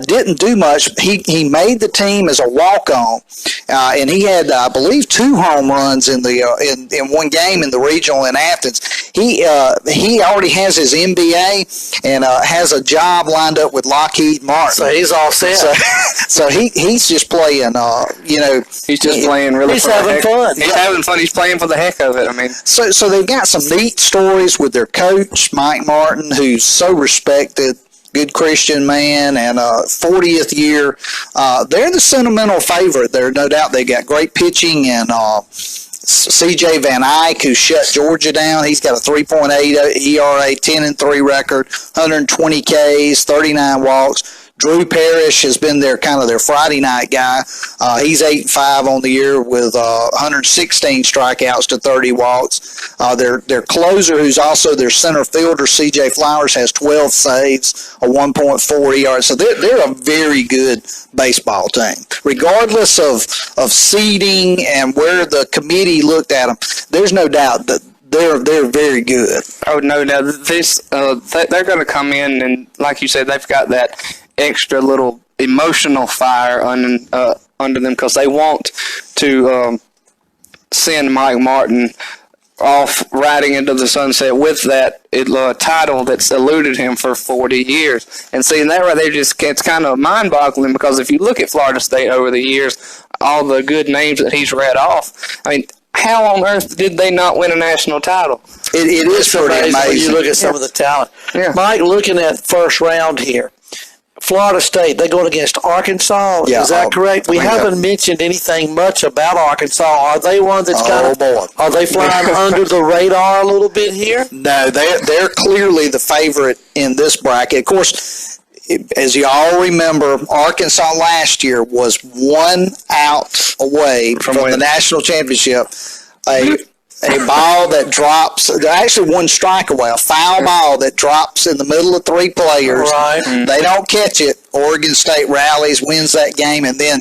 Didn't do much. He made the team as a walk-on, and he had, I believe, 2 home runs in the in one game in the regional in Athens. He already has his MBA and has a job lined up with Lockheed Martin. So he's all set. So he's just playing. He's just playing really. He's having fun. He's having fun. He's playing for the heck of it. I mean, so they've got some neat stories with their coach Mike Martin, who's so respected. Good Christian man, and 40th year. They're the sentimental favorite there, no doubt. They got great pitching, and C.J. Van Eyck, who shut Georgia down. He's got a 3.8 ERA, 10-3 record, 120 Ks, 39 walks. Drew Parrish has been their Friday night guy. He's 8-5 on the year with 116 strikeouts to 30 walks. Their closer, who's also their center fielder, C.J. Flowers, has 12 saves, a 1.4 ERA. So they're a very good baseball team. Regardless of seeding and where the committee looked at them, there's no doubt that they're very good. Oh, no doubt. They're going to come in, and like you said, they've got that extra little emotional fire under them because they want to send Mike Martin off riding into the sunset with that title that's eluded him for 40 years. And seeing that right there, it's kind of mind-boggling because if you look at Florida State over the years, all the good names that he's read off, I mean, how on earth did they not win a national title? It is pretty amazing. When you look at some of the talent. Yeah. Mike, looking at first round here, Florida State, they're going against Arkansas. Yeah, is that correct? We haven't mentioned anything much about Arkansas. Are they one that's are they flying under the radar a little bit here? No, they're clearly the favorite in this bracket. Of course, as you all remember, Arkansas last year was 1 out away from the national championship. A ball that drops, actually 1 strike away, a foul ball that drops in the middle of 3 players. Right. They don't catch it. Oregon State rallies, wins that game, and then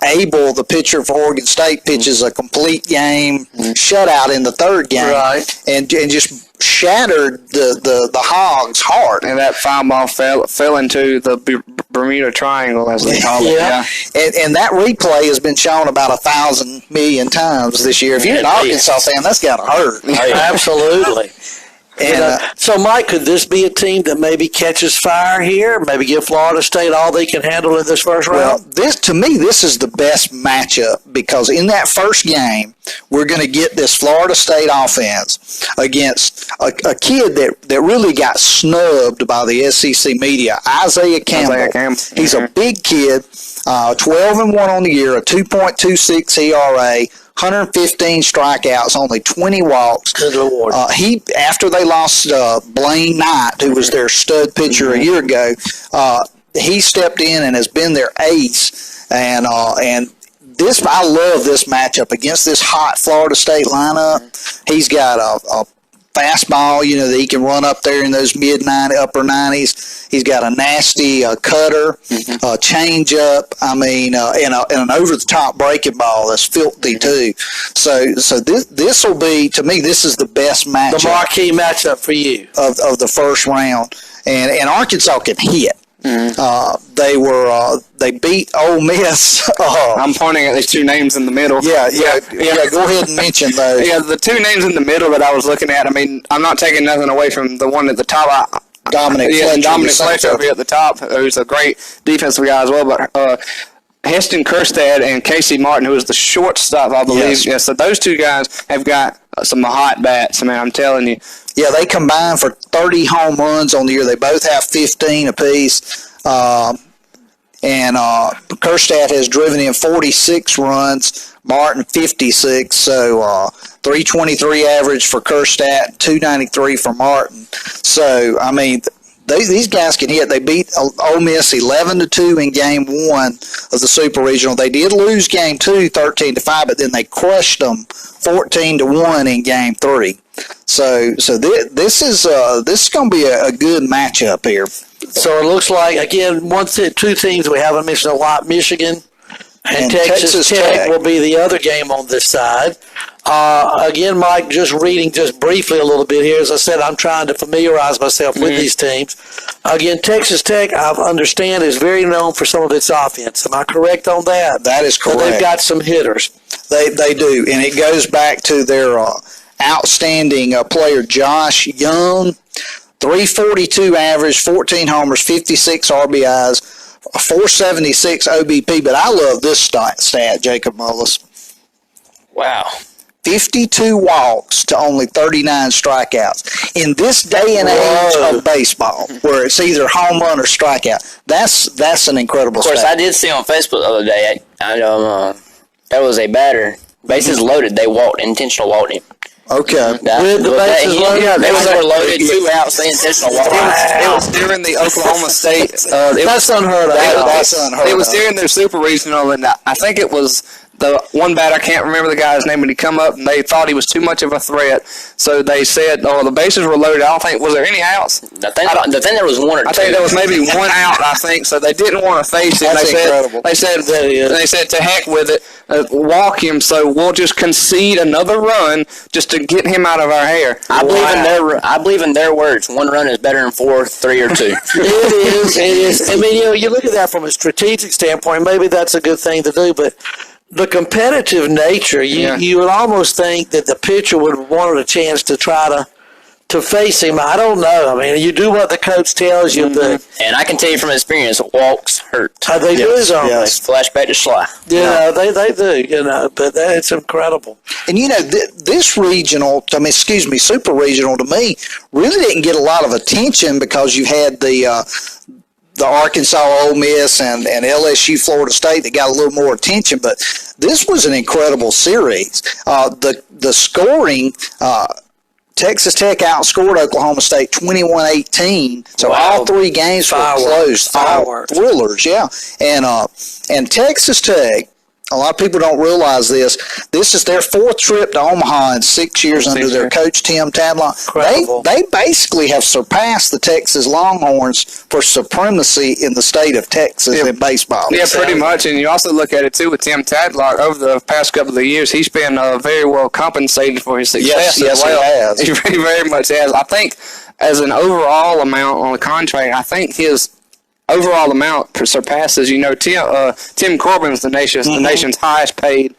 Abel, the pitcher for Oregon State, pitches a complete game shutout in the 3rd game, right, and just shattered the Hogs hard. And that foul ball fell into the Bermuda Triangle, as they call it. Yeah. And that replay has been shown about 1,000 million times this year. If you're an Arkansas fan, that's got to hurt. Absolutely. And so, Mike, could this be a team that maybe catches fire here? Maybe give Florida State all they can handle in this first round? Well, to me, this is the best matchup because in that first game, we're going to get this Florida State offense against a kid that really got snubbed by the SEC media, Isaiah Campbell. He's a big kid, 12-1 on the year, a 2.26 ERA. 115 strikeouts, only 20 walks. Good Lord. After they lost Blaine Knight, who was their stud pitcher a year ago, he stepped in and has been their ace. And this, I love this matchup against this hot Florida State lineup. He's got a fastball, that he can run up there in those upper 90s. He's got a nasty cutter, change-up, and an over-the-top breaking ball that's filthy, too. So this will be, to me, this is the best matchup. The marquee matchup for you. Of the first round. And Arkansas can hit. They beat Ole Miss. I'm pointing at these 2 names in the middle. Yeah. Go ahead and mention those. Yeah, the 2 names in the middle that I was looking at. I mean, I'm not taking nothing away from the one at the top. Dominic Fletcher up here at the top, who's a great defensive guy as well. But Heston Kerstad and Casey Martin, who is the shortstop, I believe. Yes. Yeah, so those 2 guys have got some hot bats. I mean, I'm telling you. Yeah, they combined for 30 home runs on the year. They both have 15 apiece. And Kerstadt has driven in 46 runs, Martin 56, so 323 average for Kerstadt, 293 for Martin. So, I mean, these guys can hit. They beat Ole Miss 11-2 in game 1 of the Super Regional. They did lose game 2, 13-5, but then they crushed them 14-1 in game 3. So this is going to be a good matchup here. So it looks like, again, two teams we haven't mentioned a lot, Michigan and Texas Tech will be the other game on this side. Again, Mike, just reading just briefly a little bit here. As I said, I'm trying to familiarize myself with these teams. Again, Texas Tech, I understand, is very known for some of its offense. Am I correct on that? That is correct. They've got some hitters. They do, and it goes back to their outstanding player, Josh Young. 342 average, 14 homers, 56 RBIs, 476 OBP. But I love this stat, Jacob Mullis. Wow. 52 walks to only 39 strikeouts. In this day and age of baseball, where it's either home run or strikeout, that's an incredible stat. Of course, I did see on Facebook the other day, that was a batter, bases loaded, they intentional walked him. Okay. With the bases loaded? Yeah, they were loaded, 2 outs, they intentional walked him. It was during the Oklahoma State. That's unheard of. That's unheard of. It was during their Super Regional, and I think it was the one batter, I can't remember the guy's name, but he come up and they thought he was too much of a threat. So they said, the bases were loaded. I don't think, was there any outs? I think there was 1 or 2. I think there was maybe 1 out, I think. So they didn't want to face it. That's incredible. They said to heck with it, walk him, so we'll just concede another run just to get him out of our hair. I believe in their words. 1 run is better than 4, 3, or 2. It is. I mean, you look at that from a strategic standpoint, maybe that's a good thing to do, but the competitive nature, you would almost think that the pitcher would have wanted a chance to try to face him. I don't know. I mean, you do what the coach tells you. But and I can tell you from experience, walks hurt. They do, don't they? Flashback to Sly. Yeah, they do, but it's incredible. And, this regional, Super Regional to me, really didn't get a lot of attention because you had the Arkansas, Ole Miss, and LSU, Florida State that got a little more attention. But this was an incredible series. The scoring, Texas Tech outscored Oklahoma State 21-18. So all 3 games were close. Thrillers, yeah. And Texas Tech, a lot of people don't realize this. This is their 4th trip to Omaha in 6 years under their coach, Tim Tadlock. They basically have surpassed the Texas Longhorns for supremacy in the state of Texas in baseball. Yeah, pretty much. And you also look at it, too, with Tim Tadlock. Over the past couple of years, he's been very well compensated for his success as well. Yes, he has. He very much has. I think as an overall amount on the contract, I think his overall amount surpasses, Tim Corbin is the nation's highest paid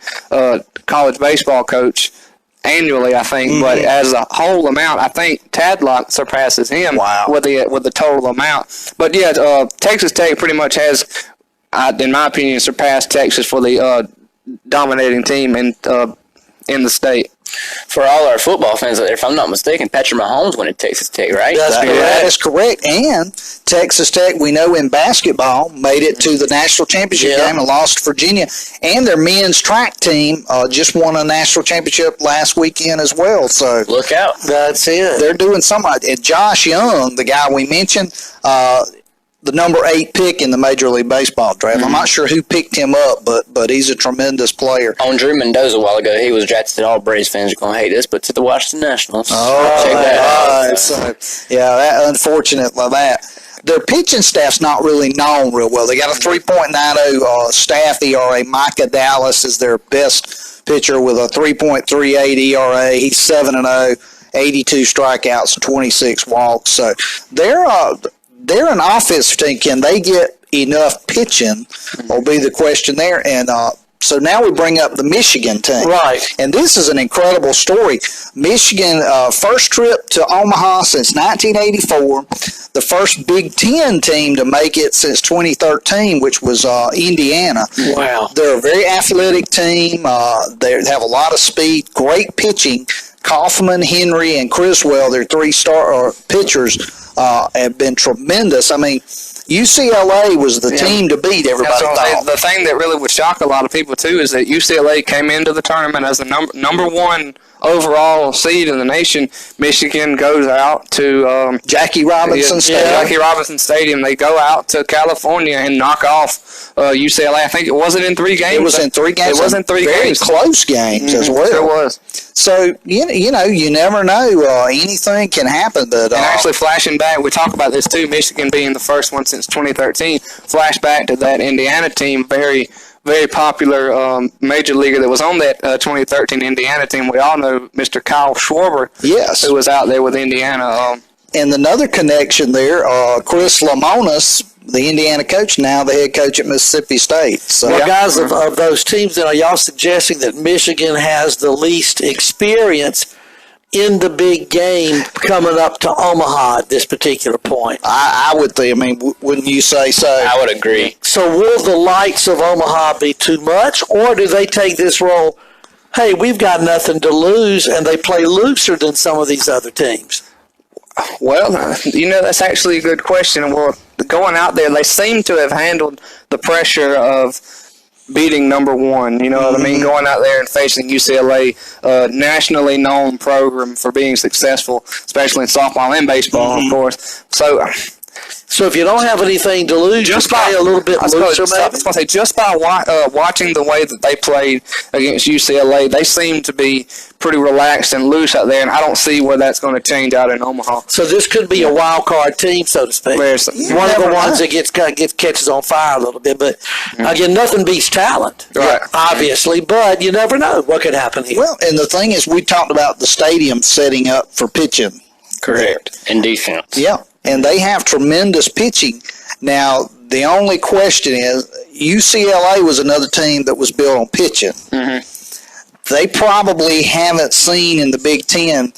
college baseball coach annually, I think. But as a whole amount, I think Tadlock surpasses him with the total amount. But yeah, Texas Tech pretty much has, in my opinion, surpassed Texas for the dominating team in the state. For all our football fans out there, if I'm not mistaken, Patrick Mahomes went to Texas Tech, right? That is correct. And Texas Tech, we know in basketball, made it to the national championship game and lost to Virginia. And their men's track team just won a national championship last weekend as well. So look out. That's it. They're doing something. And Josh Young, the guy we mentioned, the number 8 pick in the Major League Baseball draft. I'm not sure who picked him up, but he's a tremendous player. On Drew Mendoza a while ago, he was drafted. All Braves fans are going to hate this, but to the Washington Nationals. Check that out. So, unfortunately, their pitching staff's not really known real well. They got a 3.90 staff ERA. Micah Dallas is their best pitcher with a 3.38 ERA. He's 7-0, 82 strikeouts, 26 walks. So they're an offensive team. Can they get enough pitching will be the question there. And so now we bring up the Michigan team. Right. And this is an incredible story. Michigan, first trip to Omaha since 1984. The first Big Ten team to make it since 2013, which was Indiana. Wow. They're a very athletic team. They have a lot of speed, great pitching. Kaufman, Henry, and Criswell, their 3-star pitchers, have been tremendous. I mean, UCLA was the team to beat, everybody thought. The thing that really would shock a lot of people, too, is that UCLA came into the tournament as the number one overall seed in the nation. Michigan goes out to Jackie Robinson Stadium. Jackie Robinson Stadium. They go out to California and knock off UCLA. I think it wasn't in 3 games. It was in 3 games. It was in 3 very games. Close games as well. It was. So you know, you never know. Anything can happen. But and actually, flashing back, we talk about this too. Michigan being the first one since 2013. Flashback to that Indiana team, very popular major leaguer that was on that 2013 Indiana team. We all know Mr. Kyle Schwarber, yes, who was out there with Indiana. And another connection there, Chris Lamonis, the Indiana coach, now the head coach at Mississippi State. So, well, guys, of those teams, then, are y'all suggesting that Michigan has the least experience in the big game coming up to Omaha at this particular point? I would think. I mean, wouldn't you say so? I would agree. So will the lights of Omaha be too much, or do they take this role, hey, we've got nothing to lose, and they play looser than some of these other teams? Well, that's actually a good question. Well, going out there, they seem to have handled the pressure of beating number one. You know what I mean? Going out there and facing UCLA, nationally known program for being successful, especially in softball and baseball, of course. So if you don't have anything to lose, just play a little bit looser, maybe? I was going to say, just by watching the way that they played against UCLA, they seem to be pretty relaxed and loose out there, and I don't see where that's going to change out in Omaha. So this could be a wild card team, so to speak. One of the ones that catches on fire a little bit. But, again, nothing beats talent, right? Obviously, but you never know what could happen here. Well, and the thing is, we talked about the stadium setting up for pitching. Correct. And defense. Yeah. And they have tremendous pitching. Now, the only question is, UCLA was another team that was built on pitching. They probably haven't seen in the Big Ten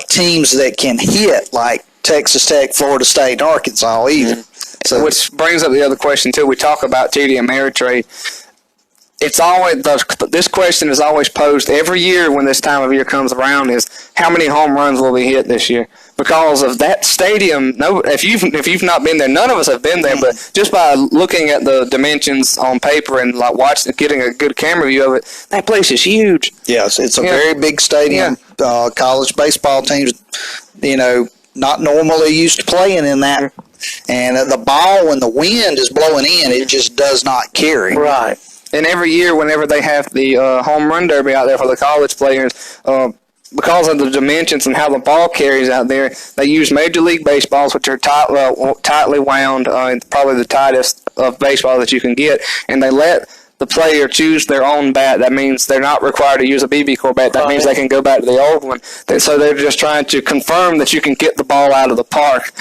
teams that can hit like Texas Tech, Florida State, and Arkansas either. So, which brings up the other question, too. We talk about TD Ameritrade. It's always this question is always posed every year when this time of year comes around: is how many home runs will be hit this year? Because of that stadium, if you've not been there, none of us have been there. But just by looking at the dimensions on paper and getting a good camera view of it, that place is huge. Yes, it's a very big stadium. College baseball teams, not normally used to playing in that, and the ball when the wind is blowing in, it just does not carry. Right. And every year, whenever they have the home run derby out there for the college players, because of the dimensions and how the ball carries out there, they use Major League Baseballs, which are tightly wound, probably the tightest of baseball that you can get, and they let the player choose their own bat. That means they're not required to use a BB Core bat. That means they can go back to the old one. So they're just trying to confirm that you can get the ball out of the park.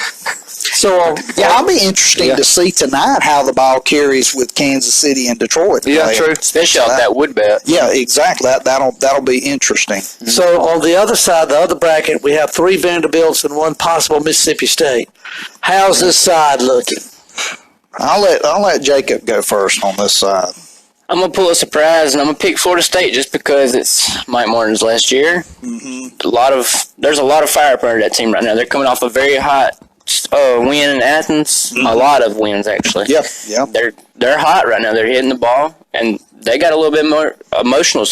So, I'll be interesting to see tonight how the ball carries with Kansas City and Detroit. Yeah, true. Especially off that wood bat. Yeah, exactly. That'll be interesting. So on the other side, the other bracket, we have 3 Vanderbilts and 1 possible Mississippi State. How's this side looking? I'll let Jacob go first on this side. I'm going to pull a surprise, and I'm going to pick Florida State just because it's Mike Martin's last year. There's a lot of fire under that team right now. They're coming off a very hot win in Athens. A lot of wins, actually. Yeah. They're hot right now. They're hitting the ball, and they got a little bit more emotional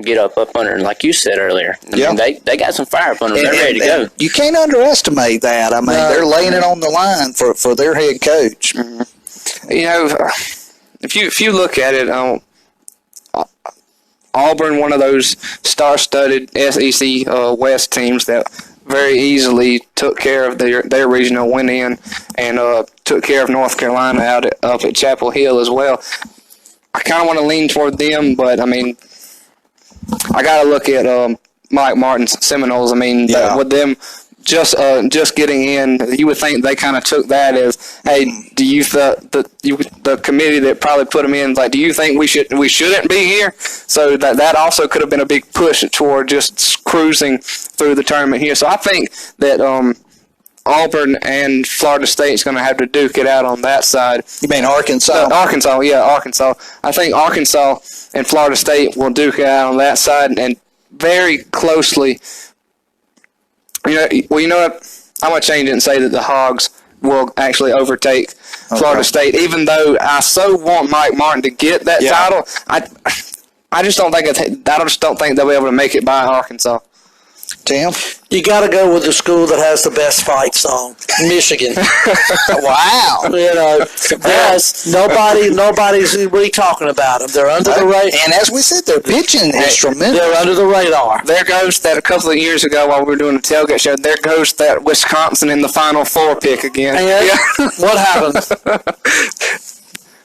get up under, like you said earlier. I mean, they got some fire up under them. They're ready to go. You can't underestimate that. I mean, they're laying it on the line for their head coach. If you look at it, Auburn, one of those star-studded SEC West teams that very easily took care of their regional win-in and took care of North Carolina up at Chapel Hill as well. I kind of want to lean toward them, but, I mean, I got to look at Mike Martin's Seminoles. I mean, with them just getting in, you would think they kind of took that as, hey, do you the committee that probably put them in, like, do you think we shouldn't be here? So that also could have been a big push toward just cruising through the tournament here. So I think that Auburn and Florida State's going to have to duke it out on that side. You mean Arkansas? Arkansas. I think Arkansas and Florida State will duke it out on that side, and very closely. You know what? I'm going to change it and say that the Hogs will actually overtake Florida State. Even though I so want Mike Martin to get that title, I just don't think they'll be able to make it by Arkansas. Tim? You got to go with the school that has the best fight song, Michigan. Wow. You know, nobody's really talking about them. They're under the radar. And as we said, their pitching is tremendous. They're under the radar. There goes that a couple of years ago while we were doing the tailgate show, there goes that Wisconsin in the Final Four pick again. And what happened?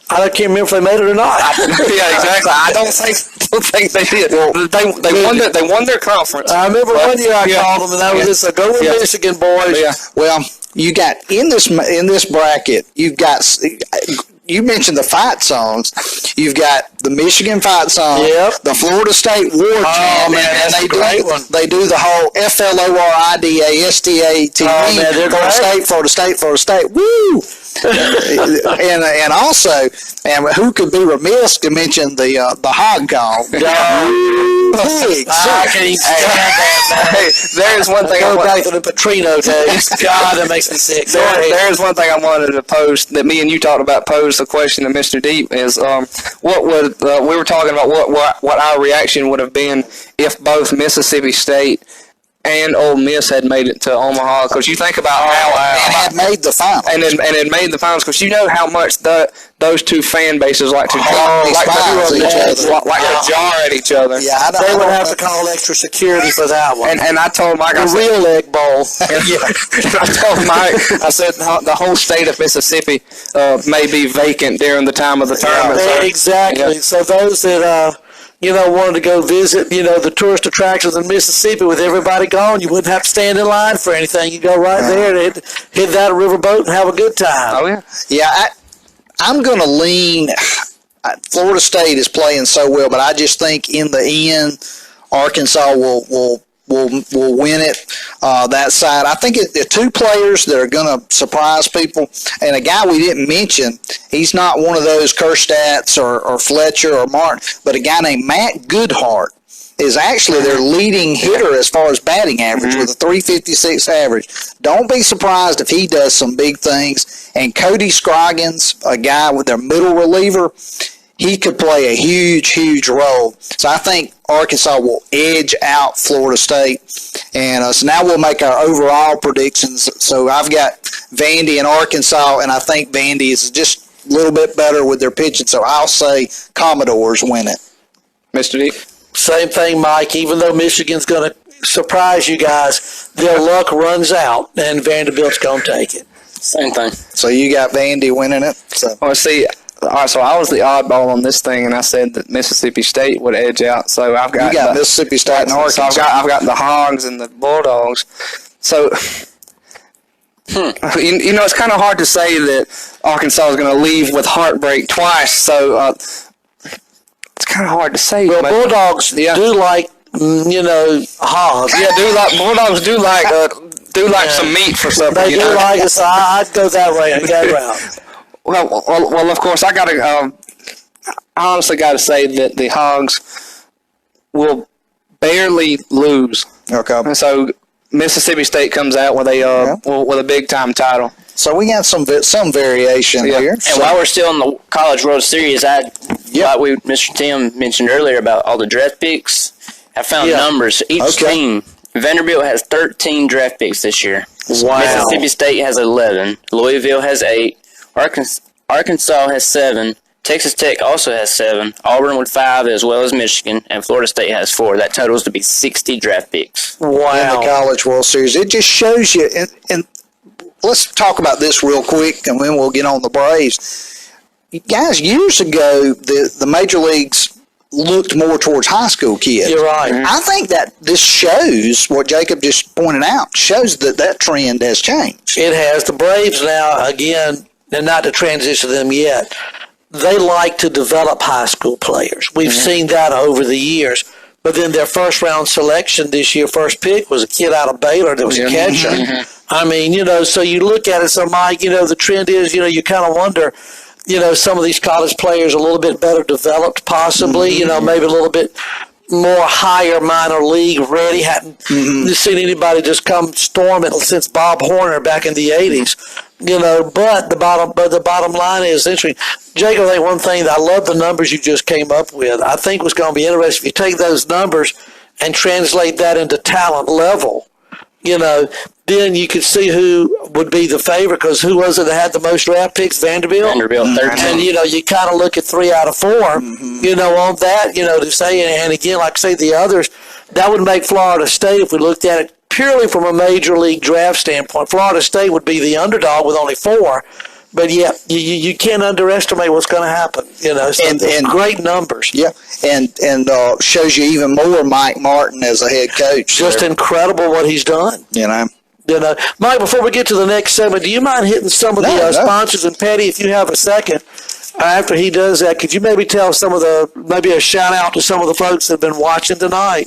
I can't remember if they made it or not. Yeah, exactly. I don't think they did. They won their conference. I remember one year I called them, and that was just go with Michigan, boys. Yeah. Well, you got in this bracket, you mentioned the fight songs. You've got the Michigan fight song, the Florida State War Chant, and they do the whole FLORIDASTAT, Florida State, woo! and also, and who could be remiss to mention the hog call? Pigs. I can't stand that. Hey, there's one thing. Go back to the Petrino days. God, that makes me sick. There's one thing I wanted to pose that me and you talked about. Pose the question to Mr. Deep is what would we were talking about what our reaction would have been if both Mississippi State and Ole Miss had made it to Omaha, because you think about had made the finals, and had made the finals, because you know how much those two fan bases like to jar at each other. Yeah, they would have to call extra security for that one. And I told Mike, real egg bowl. I told Mike, I said the whole state of Mississippi may be vacant during the time of the tournament. Exactly. Yeah. So those that wanted to go visit, the tourist attractions in Mississippi with everybody gone, you wouldn't have to stand in line for anything. You go right there and hit that riverboat and have a good time. Oh, yeah. Yeah, I'm going to lean. Florida State is playing so well, but I just think in the end, Arkansas will win it. That side, I think the two players that are going to surprise people, and a guy we didn't mention, he's not one of those Kerstadts or Fletcher or Martin, but a guy named Matt Goodhart is actually their leading hitter as far as batting average with a 356 average. Don't be surprised if he does some big things. And Cody Scroggins, a guy with their middle reliever, he could play a huge, huge role. So I think Arkansas will edge out Florida State. And so now we'll make our overall predictions. So I've got Vandy and Arkansas, and I think Vandy is just a little bit better with their pitching. So I'll say Commodores win it. Mr. D? Same thing, Mike. Even though Michigan's going to surprise you guys, their luck runs out, and Vanderbilt's going to take it. Same thing. So you got Vandy winning it? So. Well, see, all right, so I was the oddball on this thing, and I said that Mississippi State would edge out. So I've got Mississippi State and Arkansas. So I've got the Hogs and the Bulldogs. So it's kind of hard to say that Arkansas is going to leave with heartbreak twice. So it's kind of hard to say. Well, Bulldogs do like hogs. Yeah, Bulldogs do like some meat for supper. They do like it, so I'd go that way and go route. Well, of course, I honestly got to say that the Hogs will barely lose. Okay. And so Mississippi State comes out with a big time title. So we got some variation here. And while we're still in the College World Series, like Mr. Tim mentioned earlier about all the draft picks, I found numbers. Each team, Vanderbilt has 13 draft picks this year. Wow. Mississippi State has 11. Louisville has 8. Arkansas has 7. Texas Tech also has 7. Auburn with 5, as well as Michigan, and Florida State has 4. That totals to be 60 draft picks. Wow! In the College World Series, it just shows you. And let's talk about this real quick, and then we'll get on the Braves. Guys, years ago, the major leagues looked more towards high school kids. You're right. I think that this shows what Jacob just pointed out. Shows that trend has changed. It has. The Braves now, again. And not to transition them yet, they like to develop high school players. We've seen that over the years. But then their first-round selection this year, first pick, was a kid out of Baylor that was a catcher. I mean, so you look at it, so Mike, the trend is, you kind of wonder, some of these college players are a little bit better developed possibly, maybe a little bit more higher minor league ready. Hadn't seen anybody just come storming since Bob Horner back in the 80s. But the bottom line is interesting. Jacob, I think one thing that I love the numbers you just came up with. I think what's going to be interesting if you take those numbers and translate that into talent level. Then you could see who would be the favorite, because who was it that had the most draft picks? Vanderbilt, 13. And, you kind of look at 3 out of 4, on that, to say, and again, like I say, the others, that would make Florida State, if we looked at it purely from a major league draft standpoint, Florida State would be the underdog with only 4. But yeah, you can't underestimate what's going to happen. So and great numbers. Yeah, and shows you even more Mike Martin as a head coach. Just incredible what he's done. Mike, before we get to the next segment, do you mind hitting some of the sponsors? And Patty, if you have a second, after he does that, could you maybe tell maybe a shout out to some of the folks that have been watching tonight?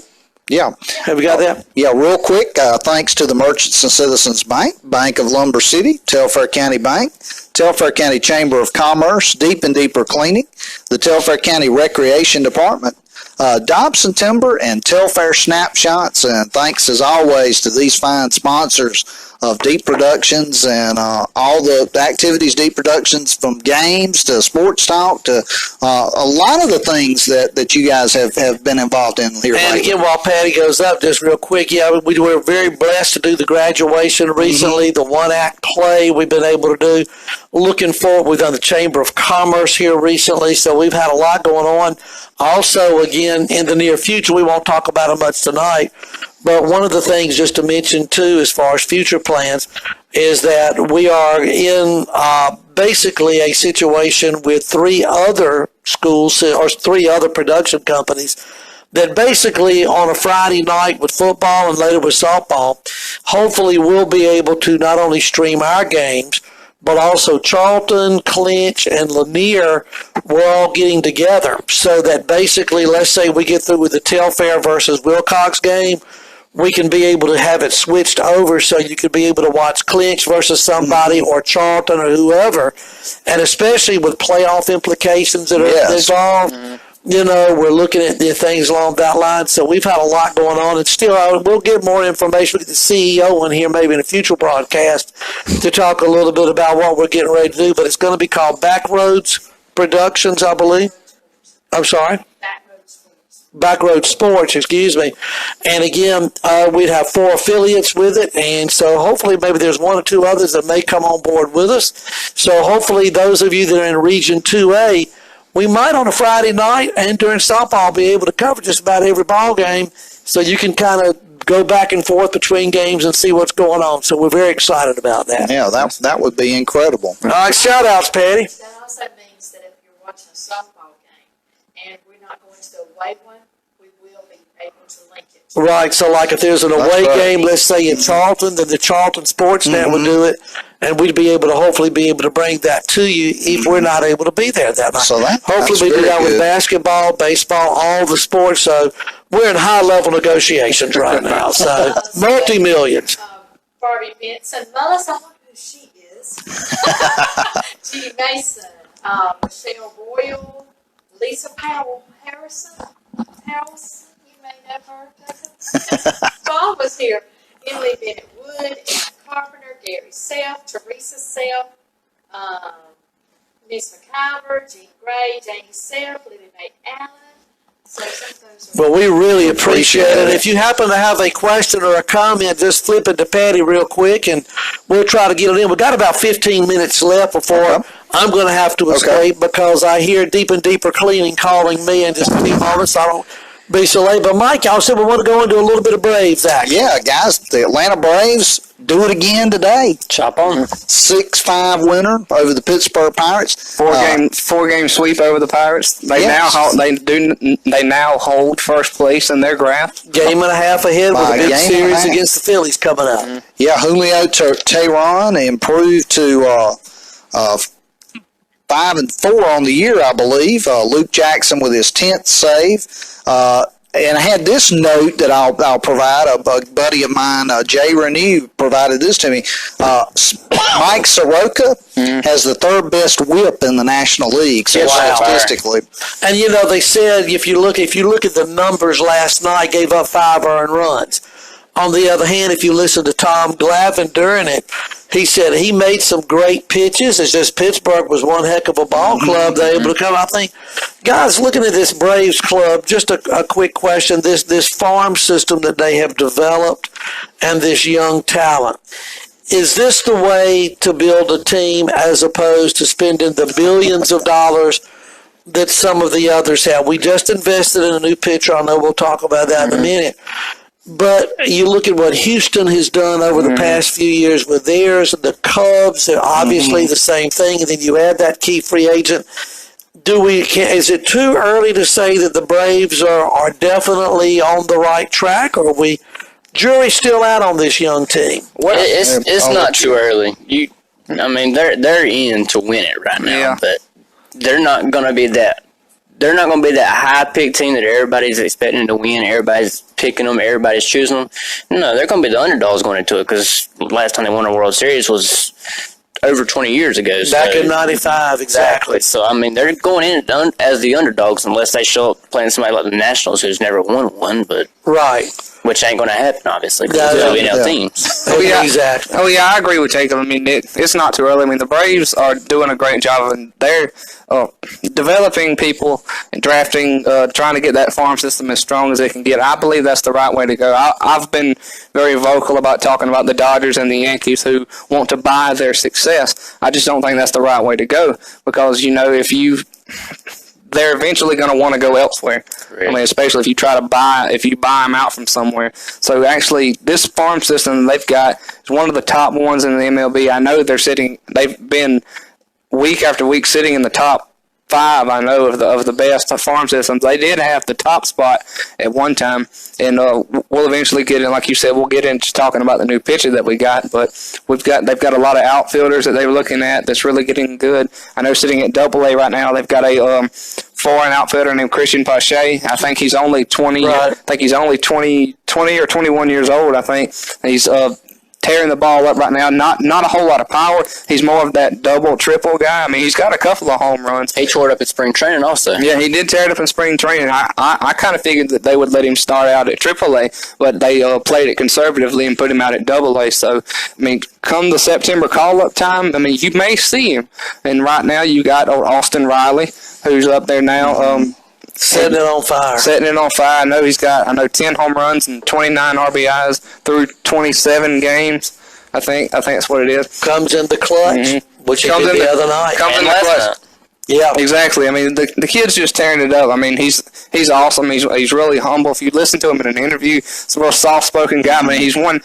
Yeah. Have you got that? Yeah, real quick, thanks to the Merchants and Citizens Bank, Bank of Lumber City, Telfair County Bank, Telfair County Chamber of Commerce, Deep and Deeper Cleaning, the Telfair County Recreation Department, Dobson Timber, and Telfair Snapshots. And thanks, as always, to these fine sponsors of Deep Productions and all the activities Deep Productions, from games to sports talk to a lot of the things that you guys have been involved in here. And again, while Patty goes up, just real quick, we were very blessed to do the graduation recently, the one-act play we've been able to do. Looking forward, we've done the Chamber of Commerce here recently, so we've had a lot going on. Also, again, in the near future, we won't talk about it much tonight, but one of the things just to mention, too, as far as future plans, is that we are in basically a situation with 3 other schools or 3 other production companies that basically on a Friday night with football and later with softball, hopefully we'll be able to not only stream our games, but also Charlton, Clinch, and Lanier, we're all getting together so that basically, let's say we get through with the Telfair versus Wilcox game, we can be able to have it switched over so you could be able to watch Clinch versus somebody or Charlton or whoever, and especially with playoff implications that are involved. We're looking at the things along that line. So we've had a lot going on, and still we'll get more information. We'll get the CEO in here maybe in a future broadcast to talk a little bit about what we're getting ready to do. But it's going to be called Backroads Productions, I believe. I'm sorry? Backroads Sports, excuse me. And again, we'd have 4 affiliates with it, and so hopefully maybe there's 1 or 2 others that may come on board with us. So hopefully those of you that are in Region 2A, we might on a Friday night and during softball be able to cover just about every ball game, so you can kind of go back and forth between games and see what's going on. So we're very excited about that. Yeah, that would be incredible. All right, shout-outs, Patty. That also means that if you're watching a softball game and we're not going to the away one, we will be able to link it. Right, so like if there's an away game, let's say in Charlton, then the Charlton Sports Net would do it, and we'd be able to hopefully be able to bring that to you if we're not able to be there that night. So hopefully we do that with basketball, baseball, all the sports. So we're in high-level negotiations right now, so multi-millions. Barbie Benson, Mullis, I wonder who she is. G. Mason, Michelle Boyle, Lisa Powell Harrison, you may know her, Jacob. Paul was here. Emily Bennett Wood, Anna Carpenter, Gary Self, Teresa Self, Miss McIver, Jean Gray, Janie Self, Lily Mae Allen. So well, we really appreciate it. If you happen to have a question or a comment, just flip it to Patty real quick, and we'll try to get it in. We've got about 15 minutes left before I'm going to have to escape because I hear Deep and Deeper Cleaning calling me and just be honest, I don't be so late. But Mike, y'all said we want to go into a little bit of Braves action. Yeah, guys, the Atlanta Braves do it again today. Chop on. 6-5 winner over the Pittsburgh Pirates. Four game sweep over the Pirates. They now hold first place in their graph. Game and a half ahead with a big series against the Phillies coming up. Yeah, Julio Teheran improved to 5-4 on the year, I believe. Luke Jackson with his 10th save. and I had this note that I'll provide. A buddy of mine, Jay Renew, provided this to me. Mike Soroka has the third best whip in the National League, so statistically. And they said if you look at the numbers last night, gave up 5 earned runs. On the other hand, if you listen to Tom Glavine during it, he said he made some great pitches. It's just Pittsburgh was one heck of a ball club. They were able to come. I think, guys, looking at this Braves club, just a quick question. This farm system that they have developed and this young talent, is this the way to build a team as opposed to spending the billions of dollars that some of the others have? We just invested in a new pitcher. I know we'll talk about that in a minute. But you look at what Houston has done over the past few years with theirs, and the Cubs are obviously the same thing, and then you add that key free agent. Is it too early to say that the Braves are definitely on the right track, or are we jury's still out on this young team? It's not too early. They're in to win it right now, but they're not going to be that. They're not going to be that high-pick team that everybody's expecting to win. Everybody's picking them. Everybody's choosing them. No, they're going to be the underdogs going into it because last time they won a World Series was over 20 years ago. Back in 95, exactly. So, they're going in as the underdogs unless they show up playing somebody like the Nationals who's never won one. But right. Which ain't going to happen, obviously, because they'll be in teams. Exactly. Oh, yeah, I agree with Jacob. It's not too early. The Braves are doing a great job, and they're developing people and drafting, trying to get that farm system as strong as they can get. I believe that's the right way to go. I've been very vocal about talking about the Dodgers and the Yankees who want to buy their success. I just don't think that's the right way to go because, they're eventually going to want to go elsewhere. Right. Especially if you buy them out from somewhere. So actually, this farm system they've got is one of the top ones in the MLB. I know they've been week after week sitting in the top 5. I know of the best farm systems. They did have the top spot at one time, and we'll eventually get in. Like you said, we'll get into talking about the new pitcher that we got. But they've got a lot of outfielders that they're looking at that's really getting good. I know sitting at AA right now, they've got a foreign outfielder named Christian Pache. I think he's only 20. Right. I think he's only 20 or 21 years old. I think he's tearing the ball up right now. Not a whole lot of power. He's more of that double, triple guy. He's got a couple of home runs. He tore it up at spring training also. Yeah, he did tear it up in spring training. I kind of figured that they would let him start out at AAA, but they played it conservatively and put him out at AA. So, come the September call-up time, you may see him. And right now you got Austin Riley, who's up there now. Setting it on fire. I know he's got 10 home runs and 29 RBIs through 27 games. I think that's what it is. Comes in the clutch, which he did the other night. Comes in the clutch. Yeah, exactly. The kid's just tearing it up. He's awesome. He's really humble. If you listen to him in an interview, he's a real soft-spoken guy. He's one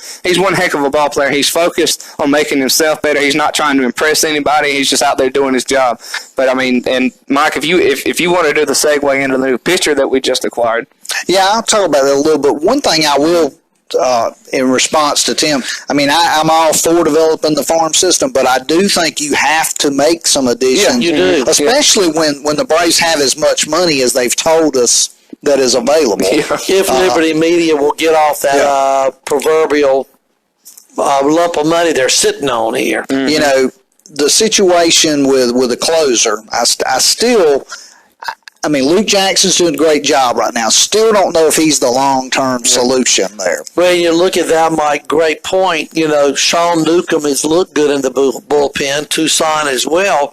heck of a ball player. He's focused on making himself better. He's not trying to impress anybody. He's just out there doing his job. But and Mike, if you want to do the segue into the new pitcher that we just acquired, yeah, I'll talk about that a little bit. One thing I will. In response to Tim, I'm all for developing the farm system, but I do think you have to make some additions. Yeah, you do. Especially when the Braves have as much money as they've told us that is available. Yeah. If Liberty Media will get off that proverbial lump of money they're sitting on here. Mm-hmm. The situation with a closer, I still... Luke Jackson's doing a great job right now. Still don't know if he's the long-term solution there. Well, you look at that, Mike, great point. Sean Newcomb has looked good in the bullpen, Tucson as well.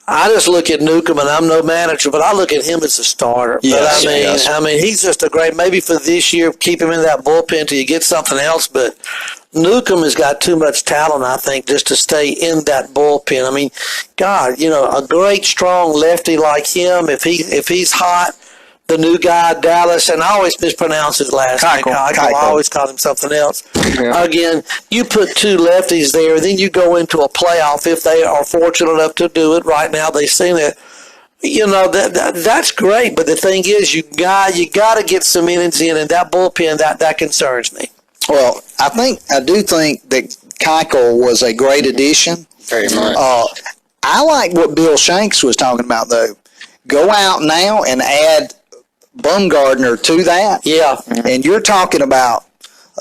I just look at Newcomb, and I'm no manager, but I look at him as a starter. Yes, but he's just a great, maybe for this year, keep him in that bullpen till you get something else, but Newcomb has got too much talent, I think, just to stay in that bullpen. God, a great, strong lefty like him, if he's hot, the new guy, Dallas, and I always mispronounce his last name. I always call him something else. Yeah. Again, you put two lefties there, then you go into a playoff if they are fortunate enough to do it. Right now, they've seen it. That's great, but the thing is, you got to get some innings in, and that bullpen, that concerns me. Well, I do think that Keuchel was a great addition. Very much. I like what Bill Shanks was talking about, though. Go out now and add Bumgardner to that. Yeah. And you're talking about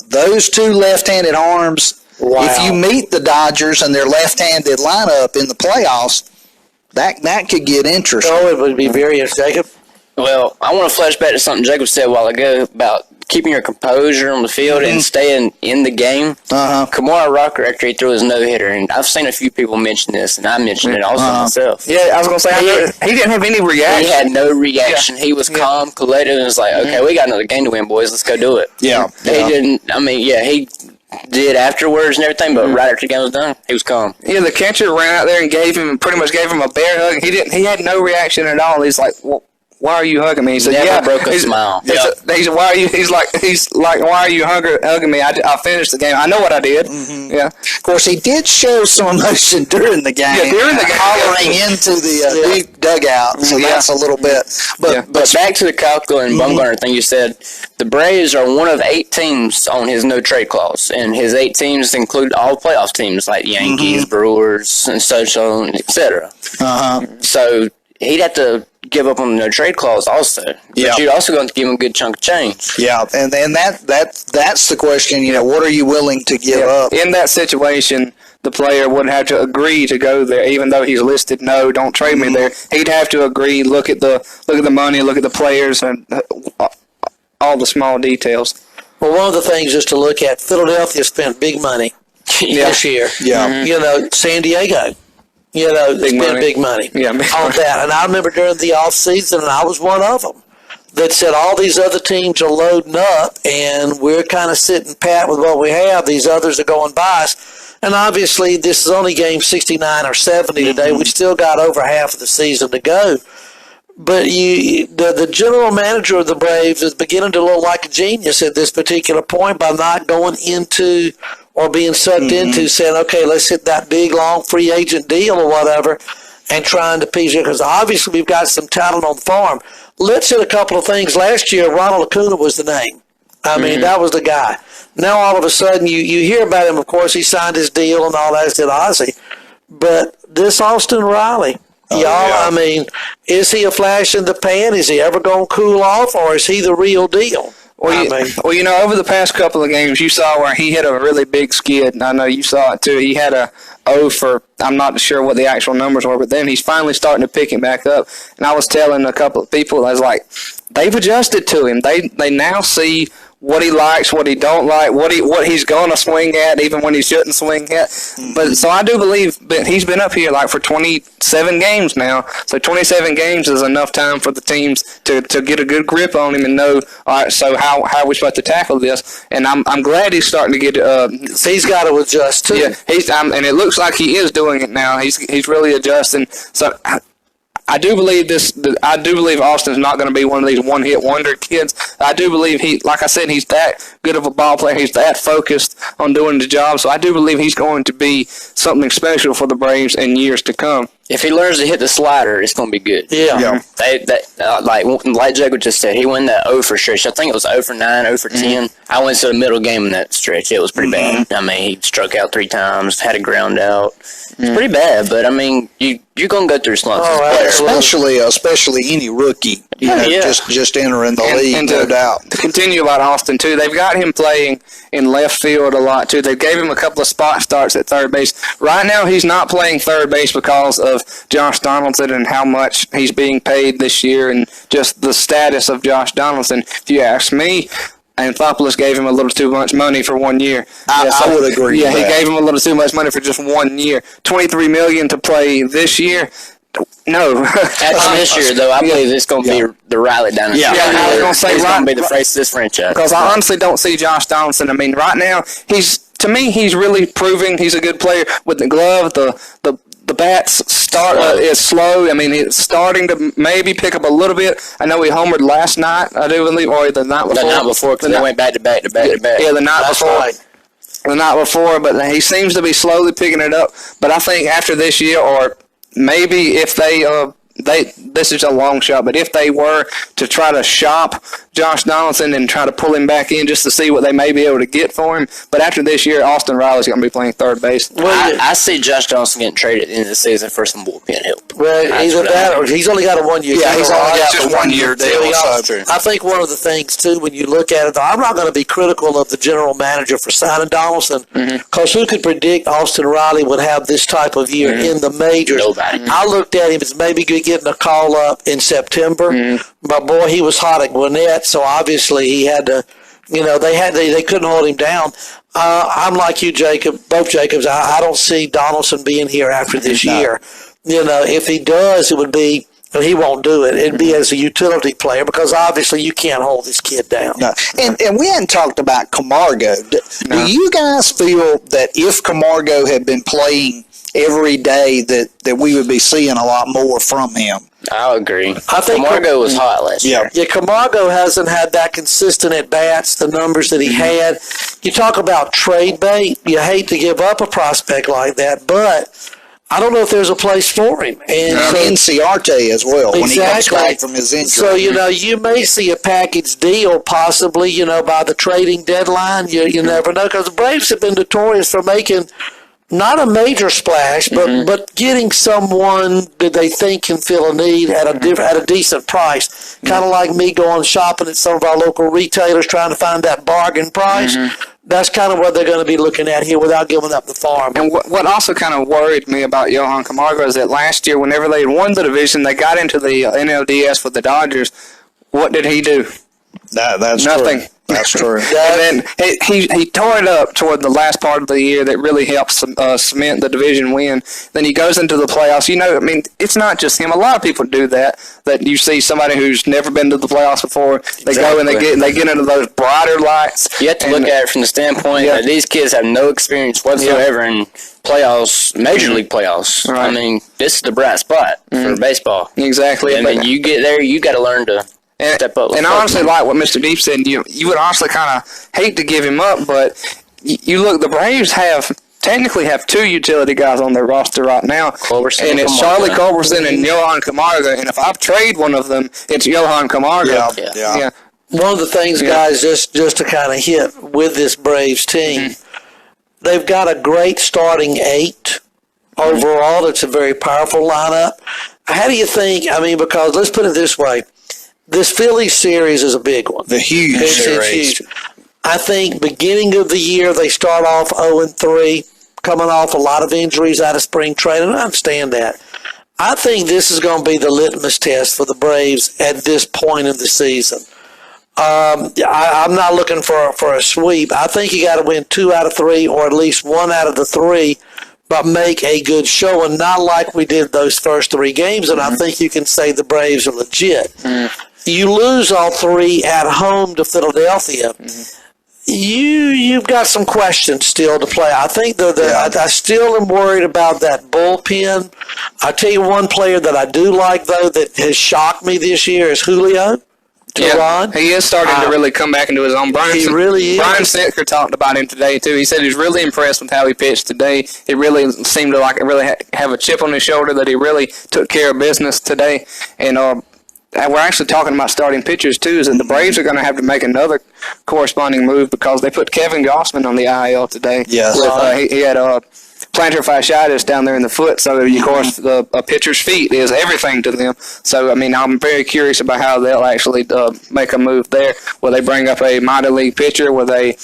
those two left-handed arms. Wow. If you meet the Dodgers and their left-handed lineup in the playoffs, that could get interesting. Oh, it would be very interesting. Jacob? Well, I want to flash back to something Jacob said a while ago about keeping your composure on the field and staying in the game. Kamara Rocker, after he threw his no-hitter, and I've seen a few people mention this, and I mentioned it also myself. Yeah, I was going to say, he didn't have any reaction. He had no reaction. He was calm, collected, and was like, okay, we got another game to win, boys. Let's go do it. Yeah. He didn't, he did afterwards and everything, but right after the game was done, he was calm. Yeah, the catcher ran out there and pretty much gave him a bear hug. He had no reaction at all. He's like, well, why are you hugging me? He said, Never broke a smile. He's why are you? He's like, why are you hugging me? I finished the game. I know what I did. Yeah. Of course, he did show some emotion during the game. Yeah, during the game, hollering into the deep dugout. So that's a little bit. But back to the Kalka and Bumgarner thing you said. The Braves are one of 8 teams on his no trade clause, and his 8 teams include all playoff teams like Yankees, Brewers, and such on, etc. So he'd have to give up on the no trade clause also. But you're also going to give him a good chunk of change. Yeah, and that's the question. What are you willing to give up? In that situation, the player would have to agree to go there, even though he's listed no, don't trade me there. He'd have to agree. Look at the money. Look at the players and all the small details. Well, one of the things is to look at, Philadelphia spent big money this year. Yeah. San Diego. Spent big money on that. And I remember during the off season, and I was one of them, that said all these other teams are loading up, and we're kind of sitting pat with what we have. These others are going by us. And obviously, this is only game 69 or 70 today. We still got over half of the season to go. But the general manager of the Braves is beginning to look like a genius at this particular point by not going into or being sucked into saying, okay, let's hit that big, long free agent deal or whatever and trying to piece it. Because obviously we've got some talent on the farm. Let's hit a couple of things. Last year, Ronald Acuna was the name. I mean, that was the guy. Now all of a sudden you hear about him. Of course, he signed his deal and all that, as did Ozzie. But this Austin Riley, I mean, is he a flash in the pan? Is he ever going to cool off, or is he the real deal? Well, over the past couple of games, you saw where he hit a really big skid, and I know you saw it too. He had a 0 for, I'm not sure what the actual numbers were, but then he's finally starting to pick it back up. And I was telling a couple of people, I was like, they've adjusted to him. They now see what he likes, what he don't like, what he's going to swing at, even when he shouldn't swing at. But so I do believe that he's been up here like for 27 games now. So 27 games is enough time for the teams to get a good grip on him and know, all right, so how are we supposed to tackle this? And I'm glad he's starting to get. He's got to adjust too. Yeah, and it looks like he is doing it now. He's really adjusting. So. I do believe I do believe Austin's not going to be one of these one-hit wonder kids. I do believe like I said, he's that good of a ball player. He's that focused on doing the job. So I do believe he's going to be something special for the Braves in years to come. If he learns to hit the slider, it's going to be good. Yeah. Like Jacob just said, he went that 0 for stretch. I think it was 0 for 9, 0 for 10. I went to the middle game in that stretch. It was pretty bad. I mean, he struck out 3 times, had a ground out. It's pretty bad, but I mean, you're going to go through slumps. Especially any rookie, just entering the league, no doubt. To continue about Austin, too, they've got him playing in left field a lot, too. They gave him a couple of spot starts at third base. Right now, he's not playing third base because of Josh Donaldson and how much he's being paid this year and just the status of Josh Donaldson. If you ask me, Anthopoulos gave him a little too much money for 1 year. I would agree with that. He gave him a little too much money for just 1 year. $23 million to play this year. No. After this year, though, I believe it's going to be the Riley dynasty. I was going to say, he's going to be the face of this franchise. Because I honestly don't see Josh Donaldson. I mean, right now, to me, he's really proving he's a good player with the glove, the bat's is slow. I mean, it's starting to maybe pick up a little bit. I know he homered last night, I do believe, or the night before. The night before, because they went back to back to back to back. Yeah, the night before. Right. The night before, but he seems to be slowly picking it up. But I think after this year, or maybe if they this is a long shot, but if they were to try to shop Josh Donaldson and try to pull him back in just to see what they may be able to get for him, but after this year, Austin Riley's going to be playing third base. Well, I see Josh Donaldson getting traded at the end of the season for some bullpen help. Well, either that or he's only got a 1 year. Yeah, he's only got just 1 year deal. I think one of the things, too, when you look at it, though, I'm not going to be critical of the general manager for signing Donaldson, because who could predict Austin Riley would have this type of year in the majors? Nobody. I looked at him as maybe getting a call up in September, but boy, he was hot at Gwinnett, so obviously he had to, they couldn't hold him down. I'm like you, Jacob, both Jacobs. I don't see Donaldson being here after this year. If he does, it would be, and he won't do it. It'd be as a utility player, because obviously you can't hold this kid down. No. And we hadn't talked about Camargo. Do you guys feel that if Camargo had been playing every day that we would be seeing a lot more from him? I'll agree. I think Camargo was hot last year. Yeah, Camargo hasn't had that consistent at-bats, the numbers that he had. You talk about trade bait. You hate to give up a prospect like that, but I don't know if there's a place for him. And Inciarte as well, when he comes back from his injury. So, you may see a package deal possibly, by the trading deadline. You never know, because the Braves have been notorious for making not a major splash, but getting someone that they think can fill a need at a decent price. Kind of like me going shopping at some of our local retailers trying to find that bargain price. That's kind of what they're going to be looking at here without giving up the farm. And what also kind of worried me about Johan Camargo is that last year, whenever they won the division, they got into the NLDS with the Dodgers. What did he do? That's nothing. True. That's true. And then he tore it up toward the last part of the year that really helped cement the division win. Then he goes into the playoffs. It's not just him. A lot of people do that you see somebody who's never been to the playoffs before. They go and they get into those brighter lights. You have to look at it from the standpoint that these kids have no experience whatsoever in playoffs, Major League playoffs. Right. This is the bright spot for baseball. Exactly. You get there, you got to learn to step up. And I honestly like what Mr. Deep said. You would honestly kind of hate to give him up, but you look, the Braves technically have two utility guys on their roster right now. Culberson and it's Charlie Culberson and Johan Camargo. And if I trade one of them, it's Johan Camargo. Yeah. One of the things, guys, just to kind of hit with this Braves team, they've got a great starting 8 overall. It's a very powerful lineup. How do you think, because let's put it this way, this Phillies series is a big one. The huge series. It's huge. I think beginning of the year, they start off 0-3, coming off a lot of injuries out of spring training. I understand that. I think this is going to be the litmus test for the Braves at this point in the season. I'm not looking for a sweep. I think you got to win 2 out of 3, or at least 1 out of the 3, but make a good showing, not like we did those first 3 games, and I think you can say the Braves are legit. You lose all 3 at home to Philadelphia. You've got some questions still to play. I think I still am worried about that bullpen. I'll tell you one player that I do like, though, that has shocked me this year is Julio. Yeah, he is starting to really come back into his own. He really is. Brian Setker talked about him today, too. He said he's really impressed with how he pitched today. He really seemed to really have a chip on his shoulder, that he really took care of business today. And we're actually talking about starting pitchers, too, is that the Braves are going to have to make another corresponding move because they put Kevin Gossman on the IL today. Yes. He had plantar fasciitis down there in the foot, so of course a pitcher's feet is everything to them. So I'm very curious about how they'll actually make a move there. Will they bring up a minor league pitcher? Will they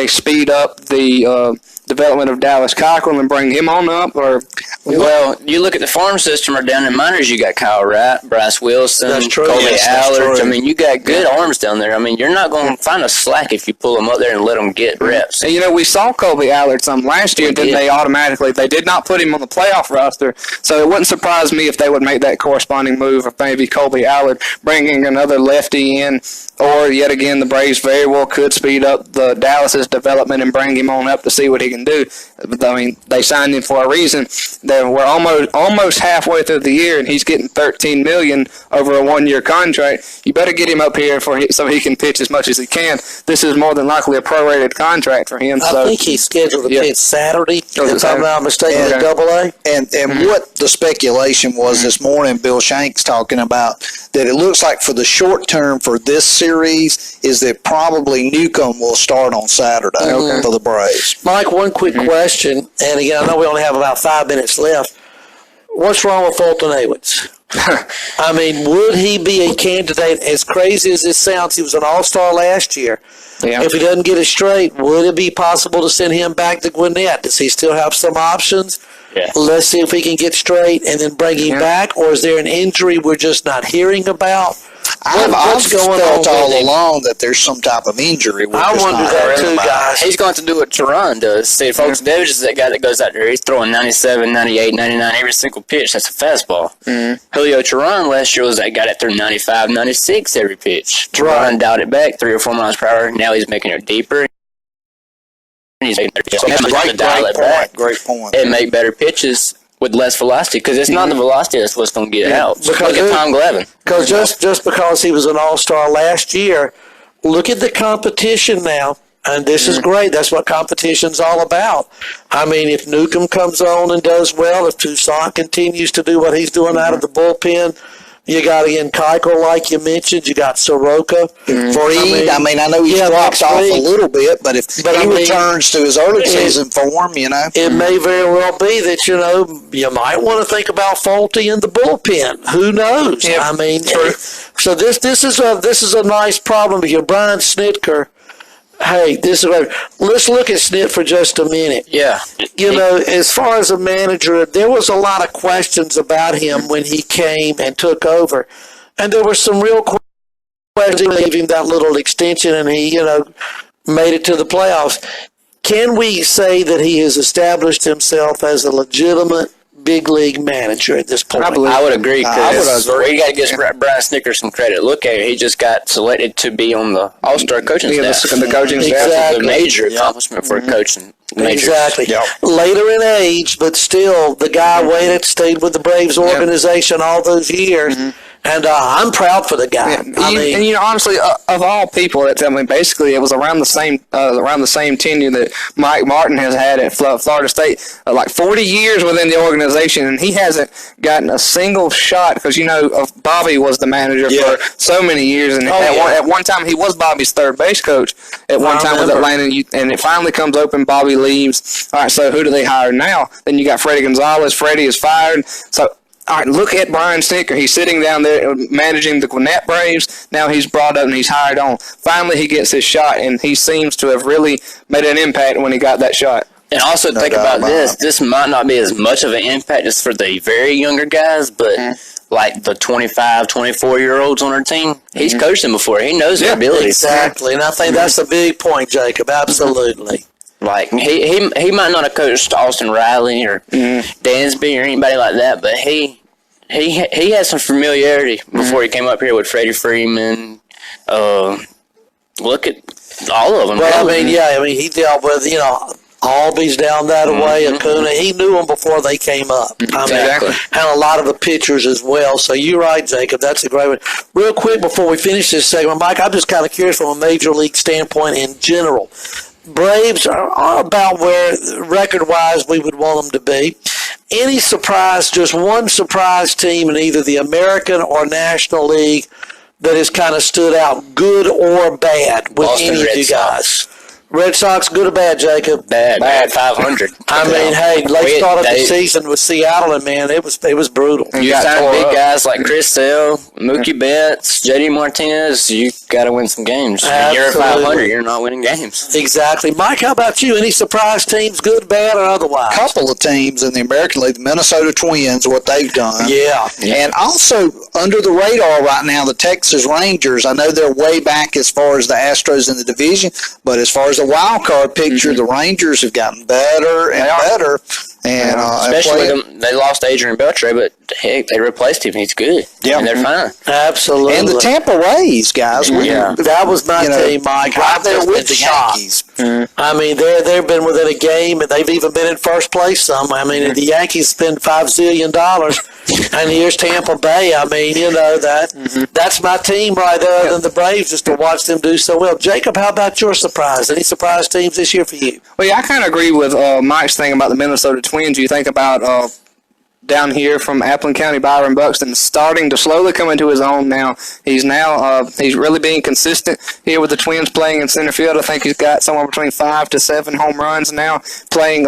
speed up the development of Dallas Keuchel and bring him on up? Well, you look at the farm system or down in minors, you got Kyle Wright, Bryce Wilson, Colby Allard. You got good arms down there. You're not going to find a slack if you pull them up there and let them get reps. And, we saw Colby Allard some last year, didn't they? They did not put him on the playoff roster, so it wouldn't surprise me if they would make that corresponding move of maybe Colby Allard bringing another lefty in, or yet again the Braves very well could speed up the Dallas's development and bring him on up to see what he can do. They signed him for a reason. We're almost halfway through the year, and he's getting $13 million over a 1-year contract. You better get him up here so he can pitch as much as he can. This is more than likely a prorated contract for him. I think he's scheduled to pitch Saturday. if I'm not mistaken, Okay. AA. And what the speculation was this morning, Bill Shank's talking about, that it looks like for the short term for this series is that probably Newcomb will start on Saturday for the Braves. Mike, one quick question, and again, I know we only have about 5 minutes left. What's wrong with Fulton Awitz? I mean, would he be a candidate, as crazy as this sounds? He was an all-star last year. Yeah. If he doesn't get it straight, would it be possible to send him back to Gwinnett? Does he still have some options? Yeah. Let's see if we can get straight and then bring him back, or is there an injury we're just not hearing about? I've What's going felt on all with him? along that there's some type of injury. I wonder that too, guys. He's going to do what Trojan does. See, folks, Davis is that guy that goes out there. He's throwing 97, 98, 99 every single pitch. That's a fastball. Julio Trojan last year was that guy that threw 95, 96 every pitch. Trojan dialed it back 3 or 4 miles per hour. Now he's making it deeper. He's making better pitches. Great point. And make better pitches with less velocity, because it's not the velocity that's what's going to get out. Because Look at Tom Glavine. Because just because he was an all-star last year, look at the competition now, and this is great. That's what competition's all about. I mean, if Newcomb comes on and does well, if Toussaint continues to do what he's doing out of the bullpen, you got again Keuchel, like you mentioned. You got Soroka. Freed, I mean, I know he's dropped off a little bit, but if he returns to his early season form, it may very well be that, you might want to think about Faulty in the bullpen. Who knows? Yep. I mean, so this is a nice problem because Brian Snitker. Hey, let's look at Snit for just a minute. Yeah. As far as a manager, there was a lot of questions about him when he came and took over. And there were some real questions. He gave him that little extension and he, made it to the playoffs. Can we say that he has established himself as a legitimate big league manager at this point? I would agree, because we got to give Brian Snitker some credit. Look at it. He just got selected to be on the All-Star coaching staff. The coaching staff. That's a major accomplishment for a coach. Exactly. Later in age, but still, the guy waited, stayed with the Braves organization all those years. And I'm proud for the guy. Honestly, of all people that tell me, basically it was around the same tenure that Mike Martin has had at Florida State, like 40 years within the organization, and he hasn't gotten a single shot because Bobby was the manager for so many years, and at one time he was Bobby's third base coach. At one time with Atlanta, and it finally comes open. Bobby leaves. All right, so who do they hire now? Then you got Freddie Gonzalez. Freddie is fired. So. All right, look at Brian Snitker. He's sitting down there managing the Gwinnett Braves. Now he's brought up and he's hired on. Finally, he gets his shot, and he seems to have really made an impact when he got that shot. And also think about this. This might not be as much of an impact as for the very younger guys, but like the 25, 24-year-olds on our team, he's coached them before. He knows their abilities. Exactly, and I think that's a big point, Jacob. Absolutely. Like, he might not have coached Austin Riley or Dansby or anybody like that, but he had some familiarity before he came up here with Freddie Freeman. Look at all of them. Well, he dealt with, Albies down that way, Acuna. He knew them before they came up. Exactly. And a lot of the pitchers as well. So you're right, Jacob. That's a great one. Real quick before we finish this segment, Mike, I'm just kind of curious from a major league standpoint in general. Braves are about where, record-wise, we would want them to be. Any surprise, just one surprise team in either the American or National League that has kind of stood out, good or bad, with Boston any of Red you guys? Sox. Red Sox, good or bad, Jacob? Bad 500. I mean, hey, they started the season with Seattle, and man, it was brutal. You sign big guys like Chris Sale, Mookie Betts, JD Martinez. You got to win some games. When you're at 500, you're not winning games. Exactly, Mike. How about you? Any surprise teams, good, bad, or otherwise? A couple of teams in the American League, the Minnesota Twins, what they've done. Yeah. And also under the radar right now, the Texas Rangers. I know they're way back as far as the Astros in the division, but as far as the wild card picture, the Rangers have gotten better and better. And especially they lost Adrian Beltre, but heck, they replaced him. He's good. Yeah. And they're fine. Absolutely. And the Tampa Rays, guys. That was my team, Mike. Right there I've with been the Yankees. I mean, they've been within a game, and they've even been in first place some. I mean, the Yankees spend $5 zillion, and here's Tampa Bay. I mean, that's my team right there, other than the Braves, just to watch them do so well. Jacob, how about your surprise? Any surprise teams this year for you? Well, yeah, I kind of agree with Mike's thing about the Minnesota Twins. You think about down here from Appleton County, Byron Buxton starting to slowly come into his own now. He's really being consistent here with the Twins playing in center field. I think he's got somewhere between 5 to 7 home runs now playing.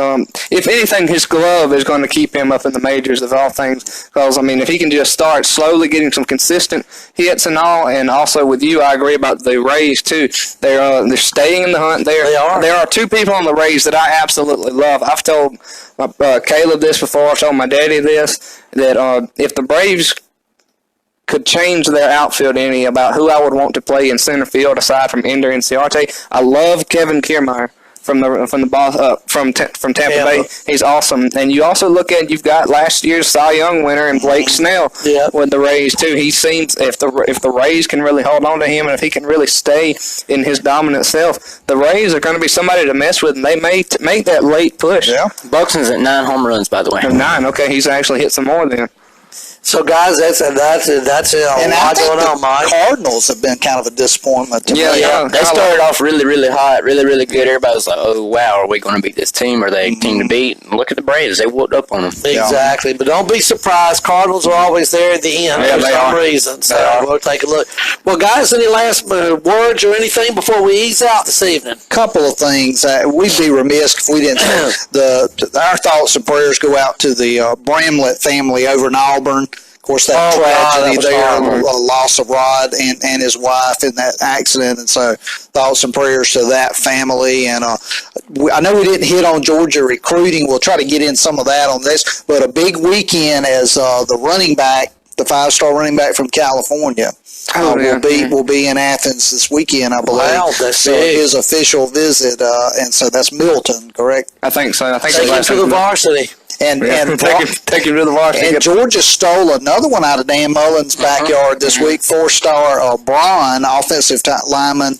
If anything, his glove is going to keep him up in the majors of all things. Because, I mean, if he can just start slowly getting some consistent hits and all, and also with you, I agree about the Rays too. They're staying in the hunt. They are. There are 2 people on the Rays that I absolutely love. I've told Caleb this before. I told my daddy this, that if the Braves could change their outfield any about who I would want to play in center field aside from Ender and Ciarte, I love Kevin Kiermaier from Tampa Bay. He's awesome. And you also look at, you've got last year's Cy Young winner and Blake Snell with the Rays too. He seems, if the Rays can really hold on to him, and if he can really stay in his dominant self, the Rays are going to be somebody to mess with, and they may make that late push. Yeah. Buxton's at 9 home runs, by the way. 9. Okay, he's actually hit some more then. So, guys, that's a lot going on, Mike. Cardinals have been kind of a disappointment to me. They started off really, really hot, really, really good. Everybody was like, oh, wow, are we going to beat this team? Are they a team to beat? And look at the Braves. They whooped up on them. Exactly. But don't be surprised. Cardinals are always there at the end for some reason. So we'll take a look. Well, guys, any last words or anything before we ease out this evening? Couple of things. We'd be remiss if we didn't. Our thoughts and prayers go out to the Bramlett family over in Auburn. Of course, that tragedy there, loss of Rod and his wife in that accident, and so thoughts and prayers to that family. And I know we didn't hit on Georgia recruiting. We'll try to get in some of that on this, but a big weekend as the running back, the 5-star running back from California, will be in Athens this weekend, I believe. Wow, that's so his official visit, and so that's Milton, correct? I think so. I think take him to the varsity. And take him to the varsity. And Georgia stole another one out of Dan Mullen's backyard this week. 4-star Braun, offensive lineman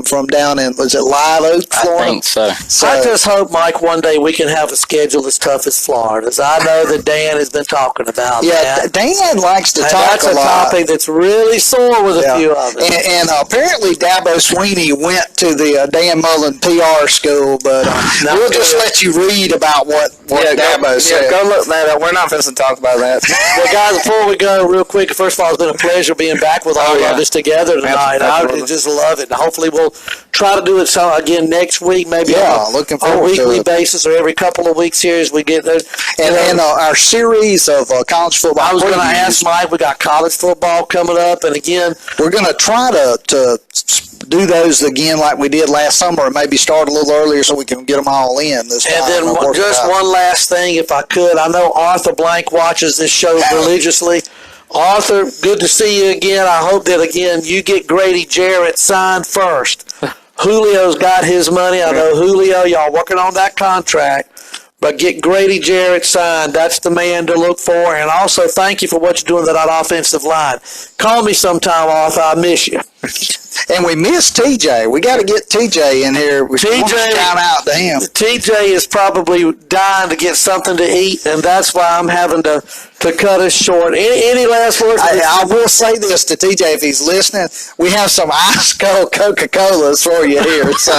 from down in, was it Live Oak, Florida? I think so. I just hope, Mike, one day we can have a schedule as tough as Florida's. I know that Dan has been talking about that. Dan likes to talk a lot. That's a topic that's really sore with a few of us. And apparently Dabo Sweeney went to the Dan Mullen PR school, but we'll just let you read about what Dabo said. Go look that up. We're not supposed to talk about that. Well, guys, before we go, real quick, first of all, it's been a pleasure being back with all of us together tonight. I just love it. Hopefully we'll try to do it again next week, maybe looking on a forward weekly basis or every couple of weeks here as we get those. And our series of college football. I was going to ask Mike, we got college football coming up, and again, we're going to try to do those again like we did last summer, and maybe start a little earlier so we can get them all in this time. And then just one last thing, if I could. I know Arthur Blank watches this show religiously. Arthur, good to see you again. I hope that, again, you get Grady Jarrett signed first. Julio's got his money. I know Julio, y'all working on that contract. But get Grady Jarrett signed. That's the man to look for. And also, thank you for what you're doing to that offensive line. Call me sometime, Arthur. I miss you. And we miss TJ. We got to get TJ in here. We want to shout out to him. TJ is probably dying to get something to eat, and that's why I'm having to cut us short. Any last words? I will say this to TJ if he's listening. We have some ice cold Coca-Colas for you here. So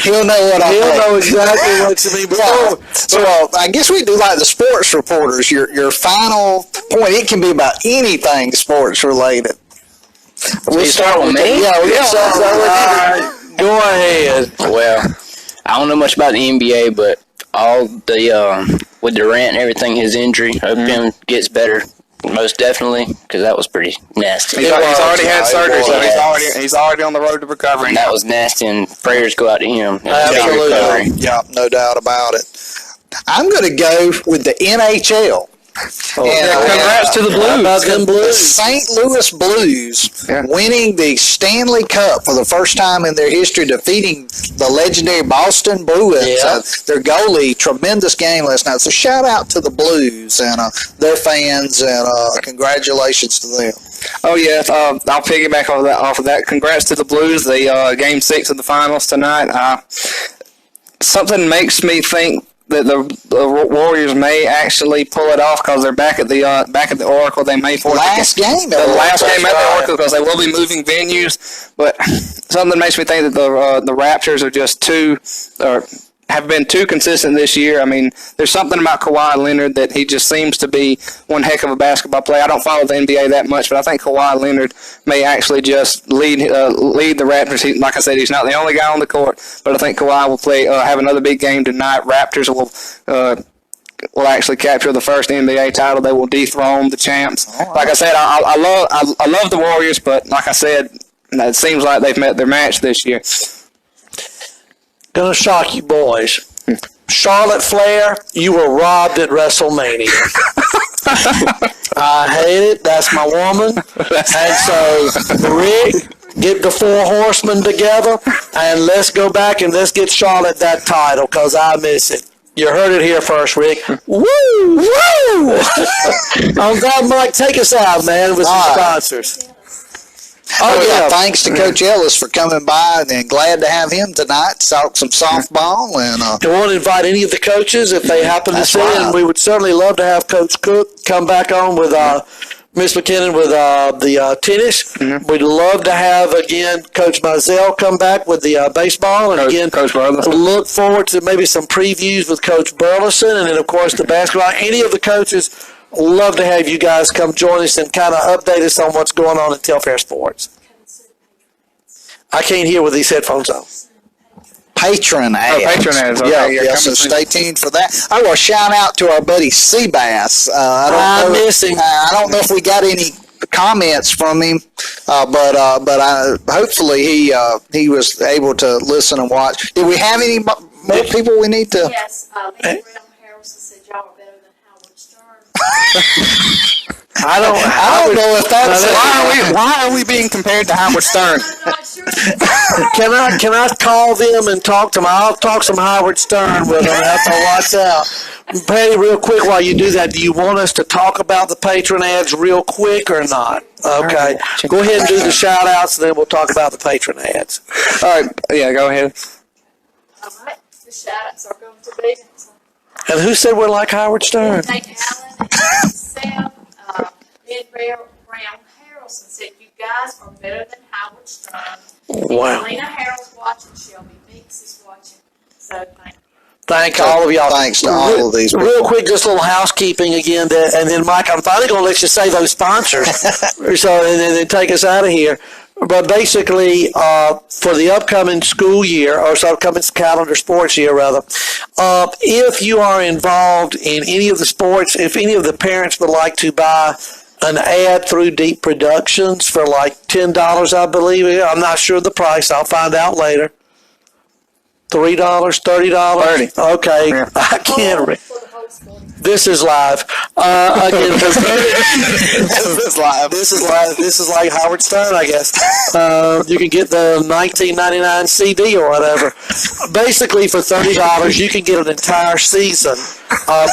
he'll know what I mean. He'll know exactly what you mean. So I guess we do like the sports reporters. Your final point. It can be about anything sports related. We'll start with me? Yeah, go ahead. Well, I don't know much about the NBA, but all the with Durant and everything, his injury, hope him gets better, most definitely, because that was pretty nasty. He's already had surgery, so he's already on the road to recovery. And that was nasty, and prayers go out to him. Absolutely. Yeah, no doubt about it. I'm going to go with the NHL. Congrats to the Blues. How about them The Blues? St. Louis Blues winning the Stanley Cup for the first time in their history, defeating the legendary Boston Bruins. Yeah. Their goalie, tremendous game last night. So shout out to the Blues and their fans, and congratulations to them. Oh yeah, I'll piggyback off of that. Congrats to the Blues. The Game 6 of the finals tonight. Something makes me think that the Warriors may actually pull it off because they're back at the Oracle. They may force Last game the last game at the Oracle because they will be moving venues. But something makes me think that the Raptors are just have been too consistent this year. I mean, there's something about Kawhi Leonard that he just seems to be one heck of a basketball player. I don't follow the NBA that much, but I think Kawhi Leonard may actually just lead the Raptors. Like I said, he's not the only guy on the court, but I think Kawhi will have another big game tonight. Raptors will actually capture the first NBA title. They will dethrone the champs. Right. Like I said, I love the Warriors, but like I said, it seems like they've met their match this year. Gonna shock you boys. Charlotte Flair, you were robbed at WrestleMania. I hate it. That's my woman. And so, Rick, get the 4 horsemen together, and let's go back and let's get Charlotte that title, because I miss it. You heard it here first, Rick. Woo! Woo! On that, Mike, take us out, man, with some sponsors. Oh, yeah. Thanks to Coach Ellis for coming by, and glad to have him tonight to talk some softball. And I want to invite any of the coaches if they happen to see it, and we would certainly love to have Coach Cook come back on with Miss McKinnon with the tennis. Mm-hmm. We'd love to have, again, Coach Mizell come back with the baseball. And again, Coach Burleson. Look forward to maybe some previews with Coach Burleson, and then, of course, the basketball. Any of the coaches. Love to have you guys come join us and kind of update us on what's going on in Telfair Sports. I can't hear with these headphones on. Patron ads. Oh, patron ads. Okay. Yeah, so stay tuned for that. I will shout out to our buddy Seabass. I don't know if we got any comments from him, but hopefully he was able to listen and watch. Did we have any more people we need to? Yes, Harrell said y'all are better than Howard Stern. I don't know if that's why are we being compared to Howard Stern? I'm not sure. Can I call them and talk to them? I'll talk some Howard Stern with them. Have to watch out. Patty, real quick, while you do that, do you want us to talk about the patron ads real quick or not? Okay. Go ahead and do the shout outs, and then we'll talk about the patron ads. All right. Yeah, go ahead. All right. The shout outs are going to be. And who said we're like Howard Stern? Thank Alan and Sam. Brown Harrelson said, "You guys are better than Howard Stern." Wow. Lena Harrell's watching. Shelby Meeks is watching. So thank you. Thank all of y'all. Thanks to all of these people. Real quick, just a little housekeeping again, and then Mike, I'm finally going to let you say those sponsors, so and then take us out of here. But basically, for the upcoming school year, or upcoming calendar sports year, rather, if you are involved in any of the sports, if any of the parents would like to buy an ad through Deep Productions for like $10, I believe. I'm not sure the price. I'll find out later. $3, $30? 30. Okay. Yeah. I can't read. This is live. Again, this is like Howard Stern, I guess. You can get the $19.99 CD or whatever. Basically, for $30, you can get an entire season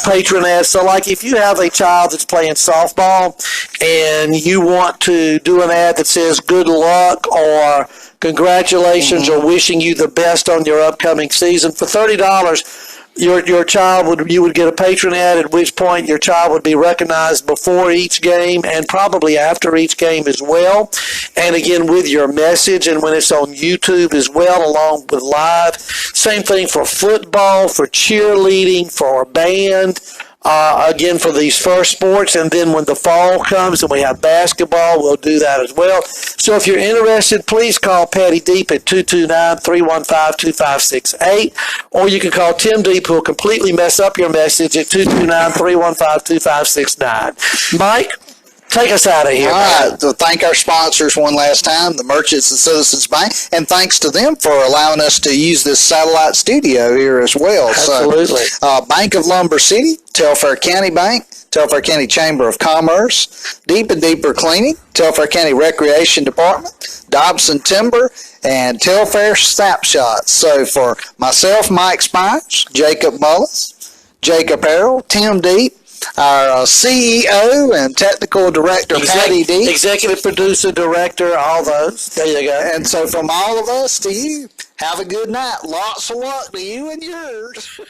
patron ads. So, like, if you have a child that's playing softball and you want to do an ad that says "Good luck" or "Congratulations" or "Wishing you the best on your upcoming season," for $30. Your child you would get a patron ad, at which point your child would be recognized before each game and probably after each game as well. And again, with your message, and when it's on YouTube as well, along with live. Same thing for football, for cheerleading, for a band. Again, for these first sports, and then when the fall comes and we have basketball, we'll do that as well. So if you're interested, please call Patty Deep at 229-315-2568, or you can call Tim Deep, who will completely mess up your message, at 229-315-2569. Mike, take us out of here. All right. So thank our sponsors one last time, the Merchants and Citizens Bank, and thanks to them for allowing us to use this satellite studio here as well. Absolutely. So, Bank of Lumber City, Telfair County Bank, Telfair County Chamber of Commerce, Deep and Deeper Cleaning, Telfair County Recreation Department, Dobson Timber, and Telfair Snapshots. So for myself, Mike Spires, Jacob Mullis, Jacob Harrell, Tim Deep, our CEO and technical director, Patty Deep. Executive producer, director, all those. There you go. And so from all of us to you, have a good night. Lots of luck to you and yours.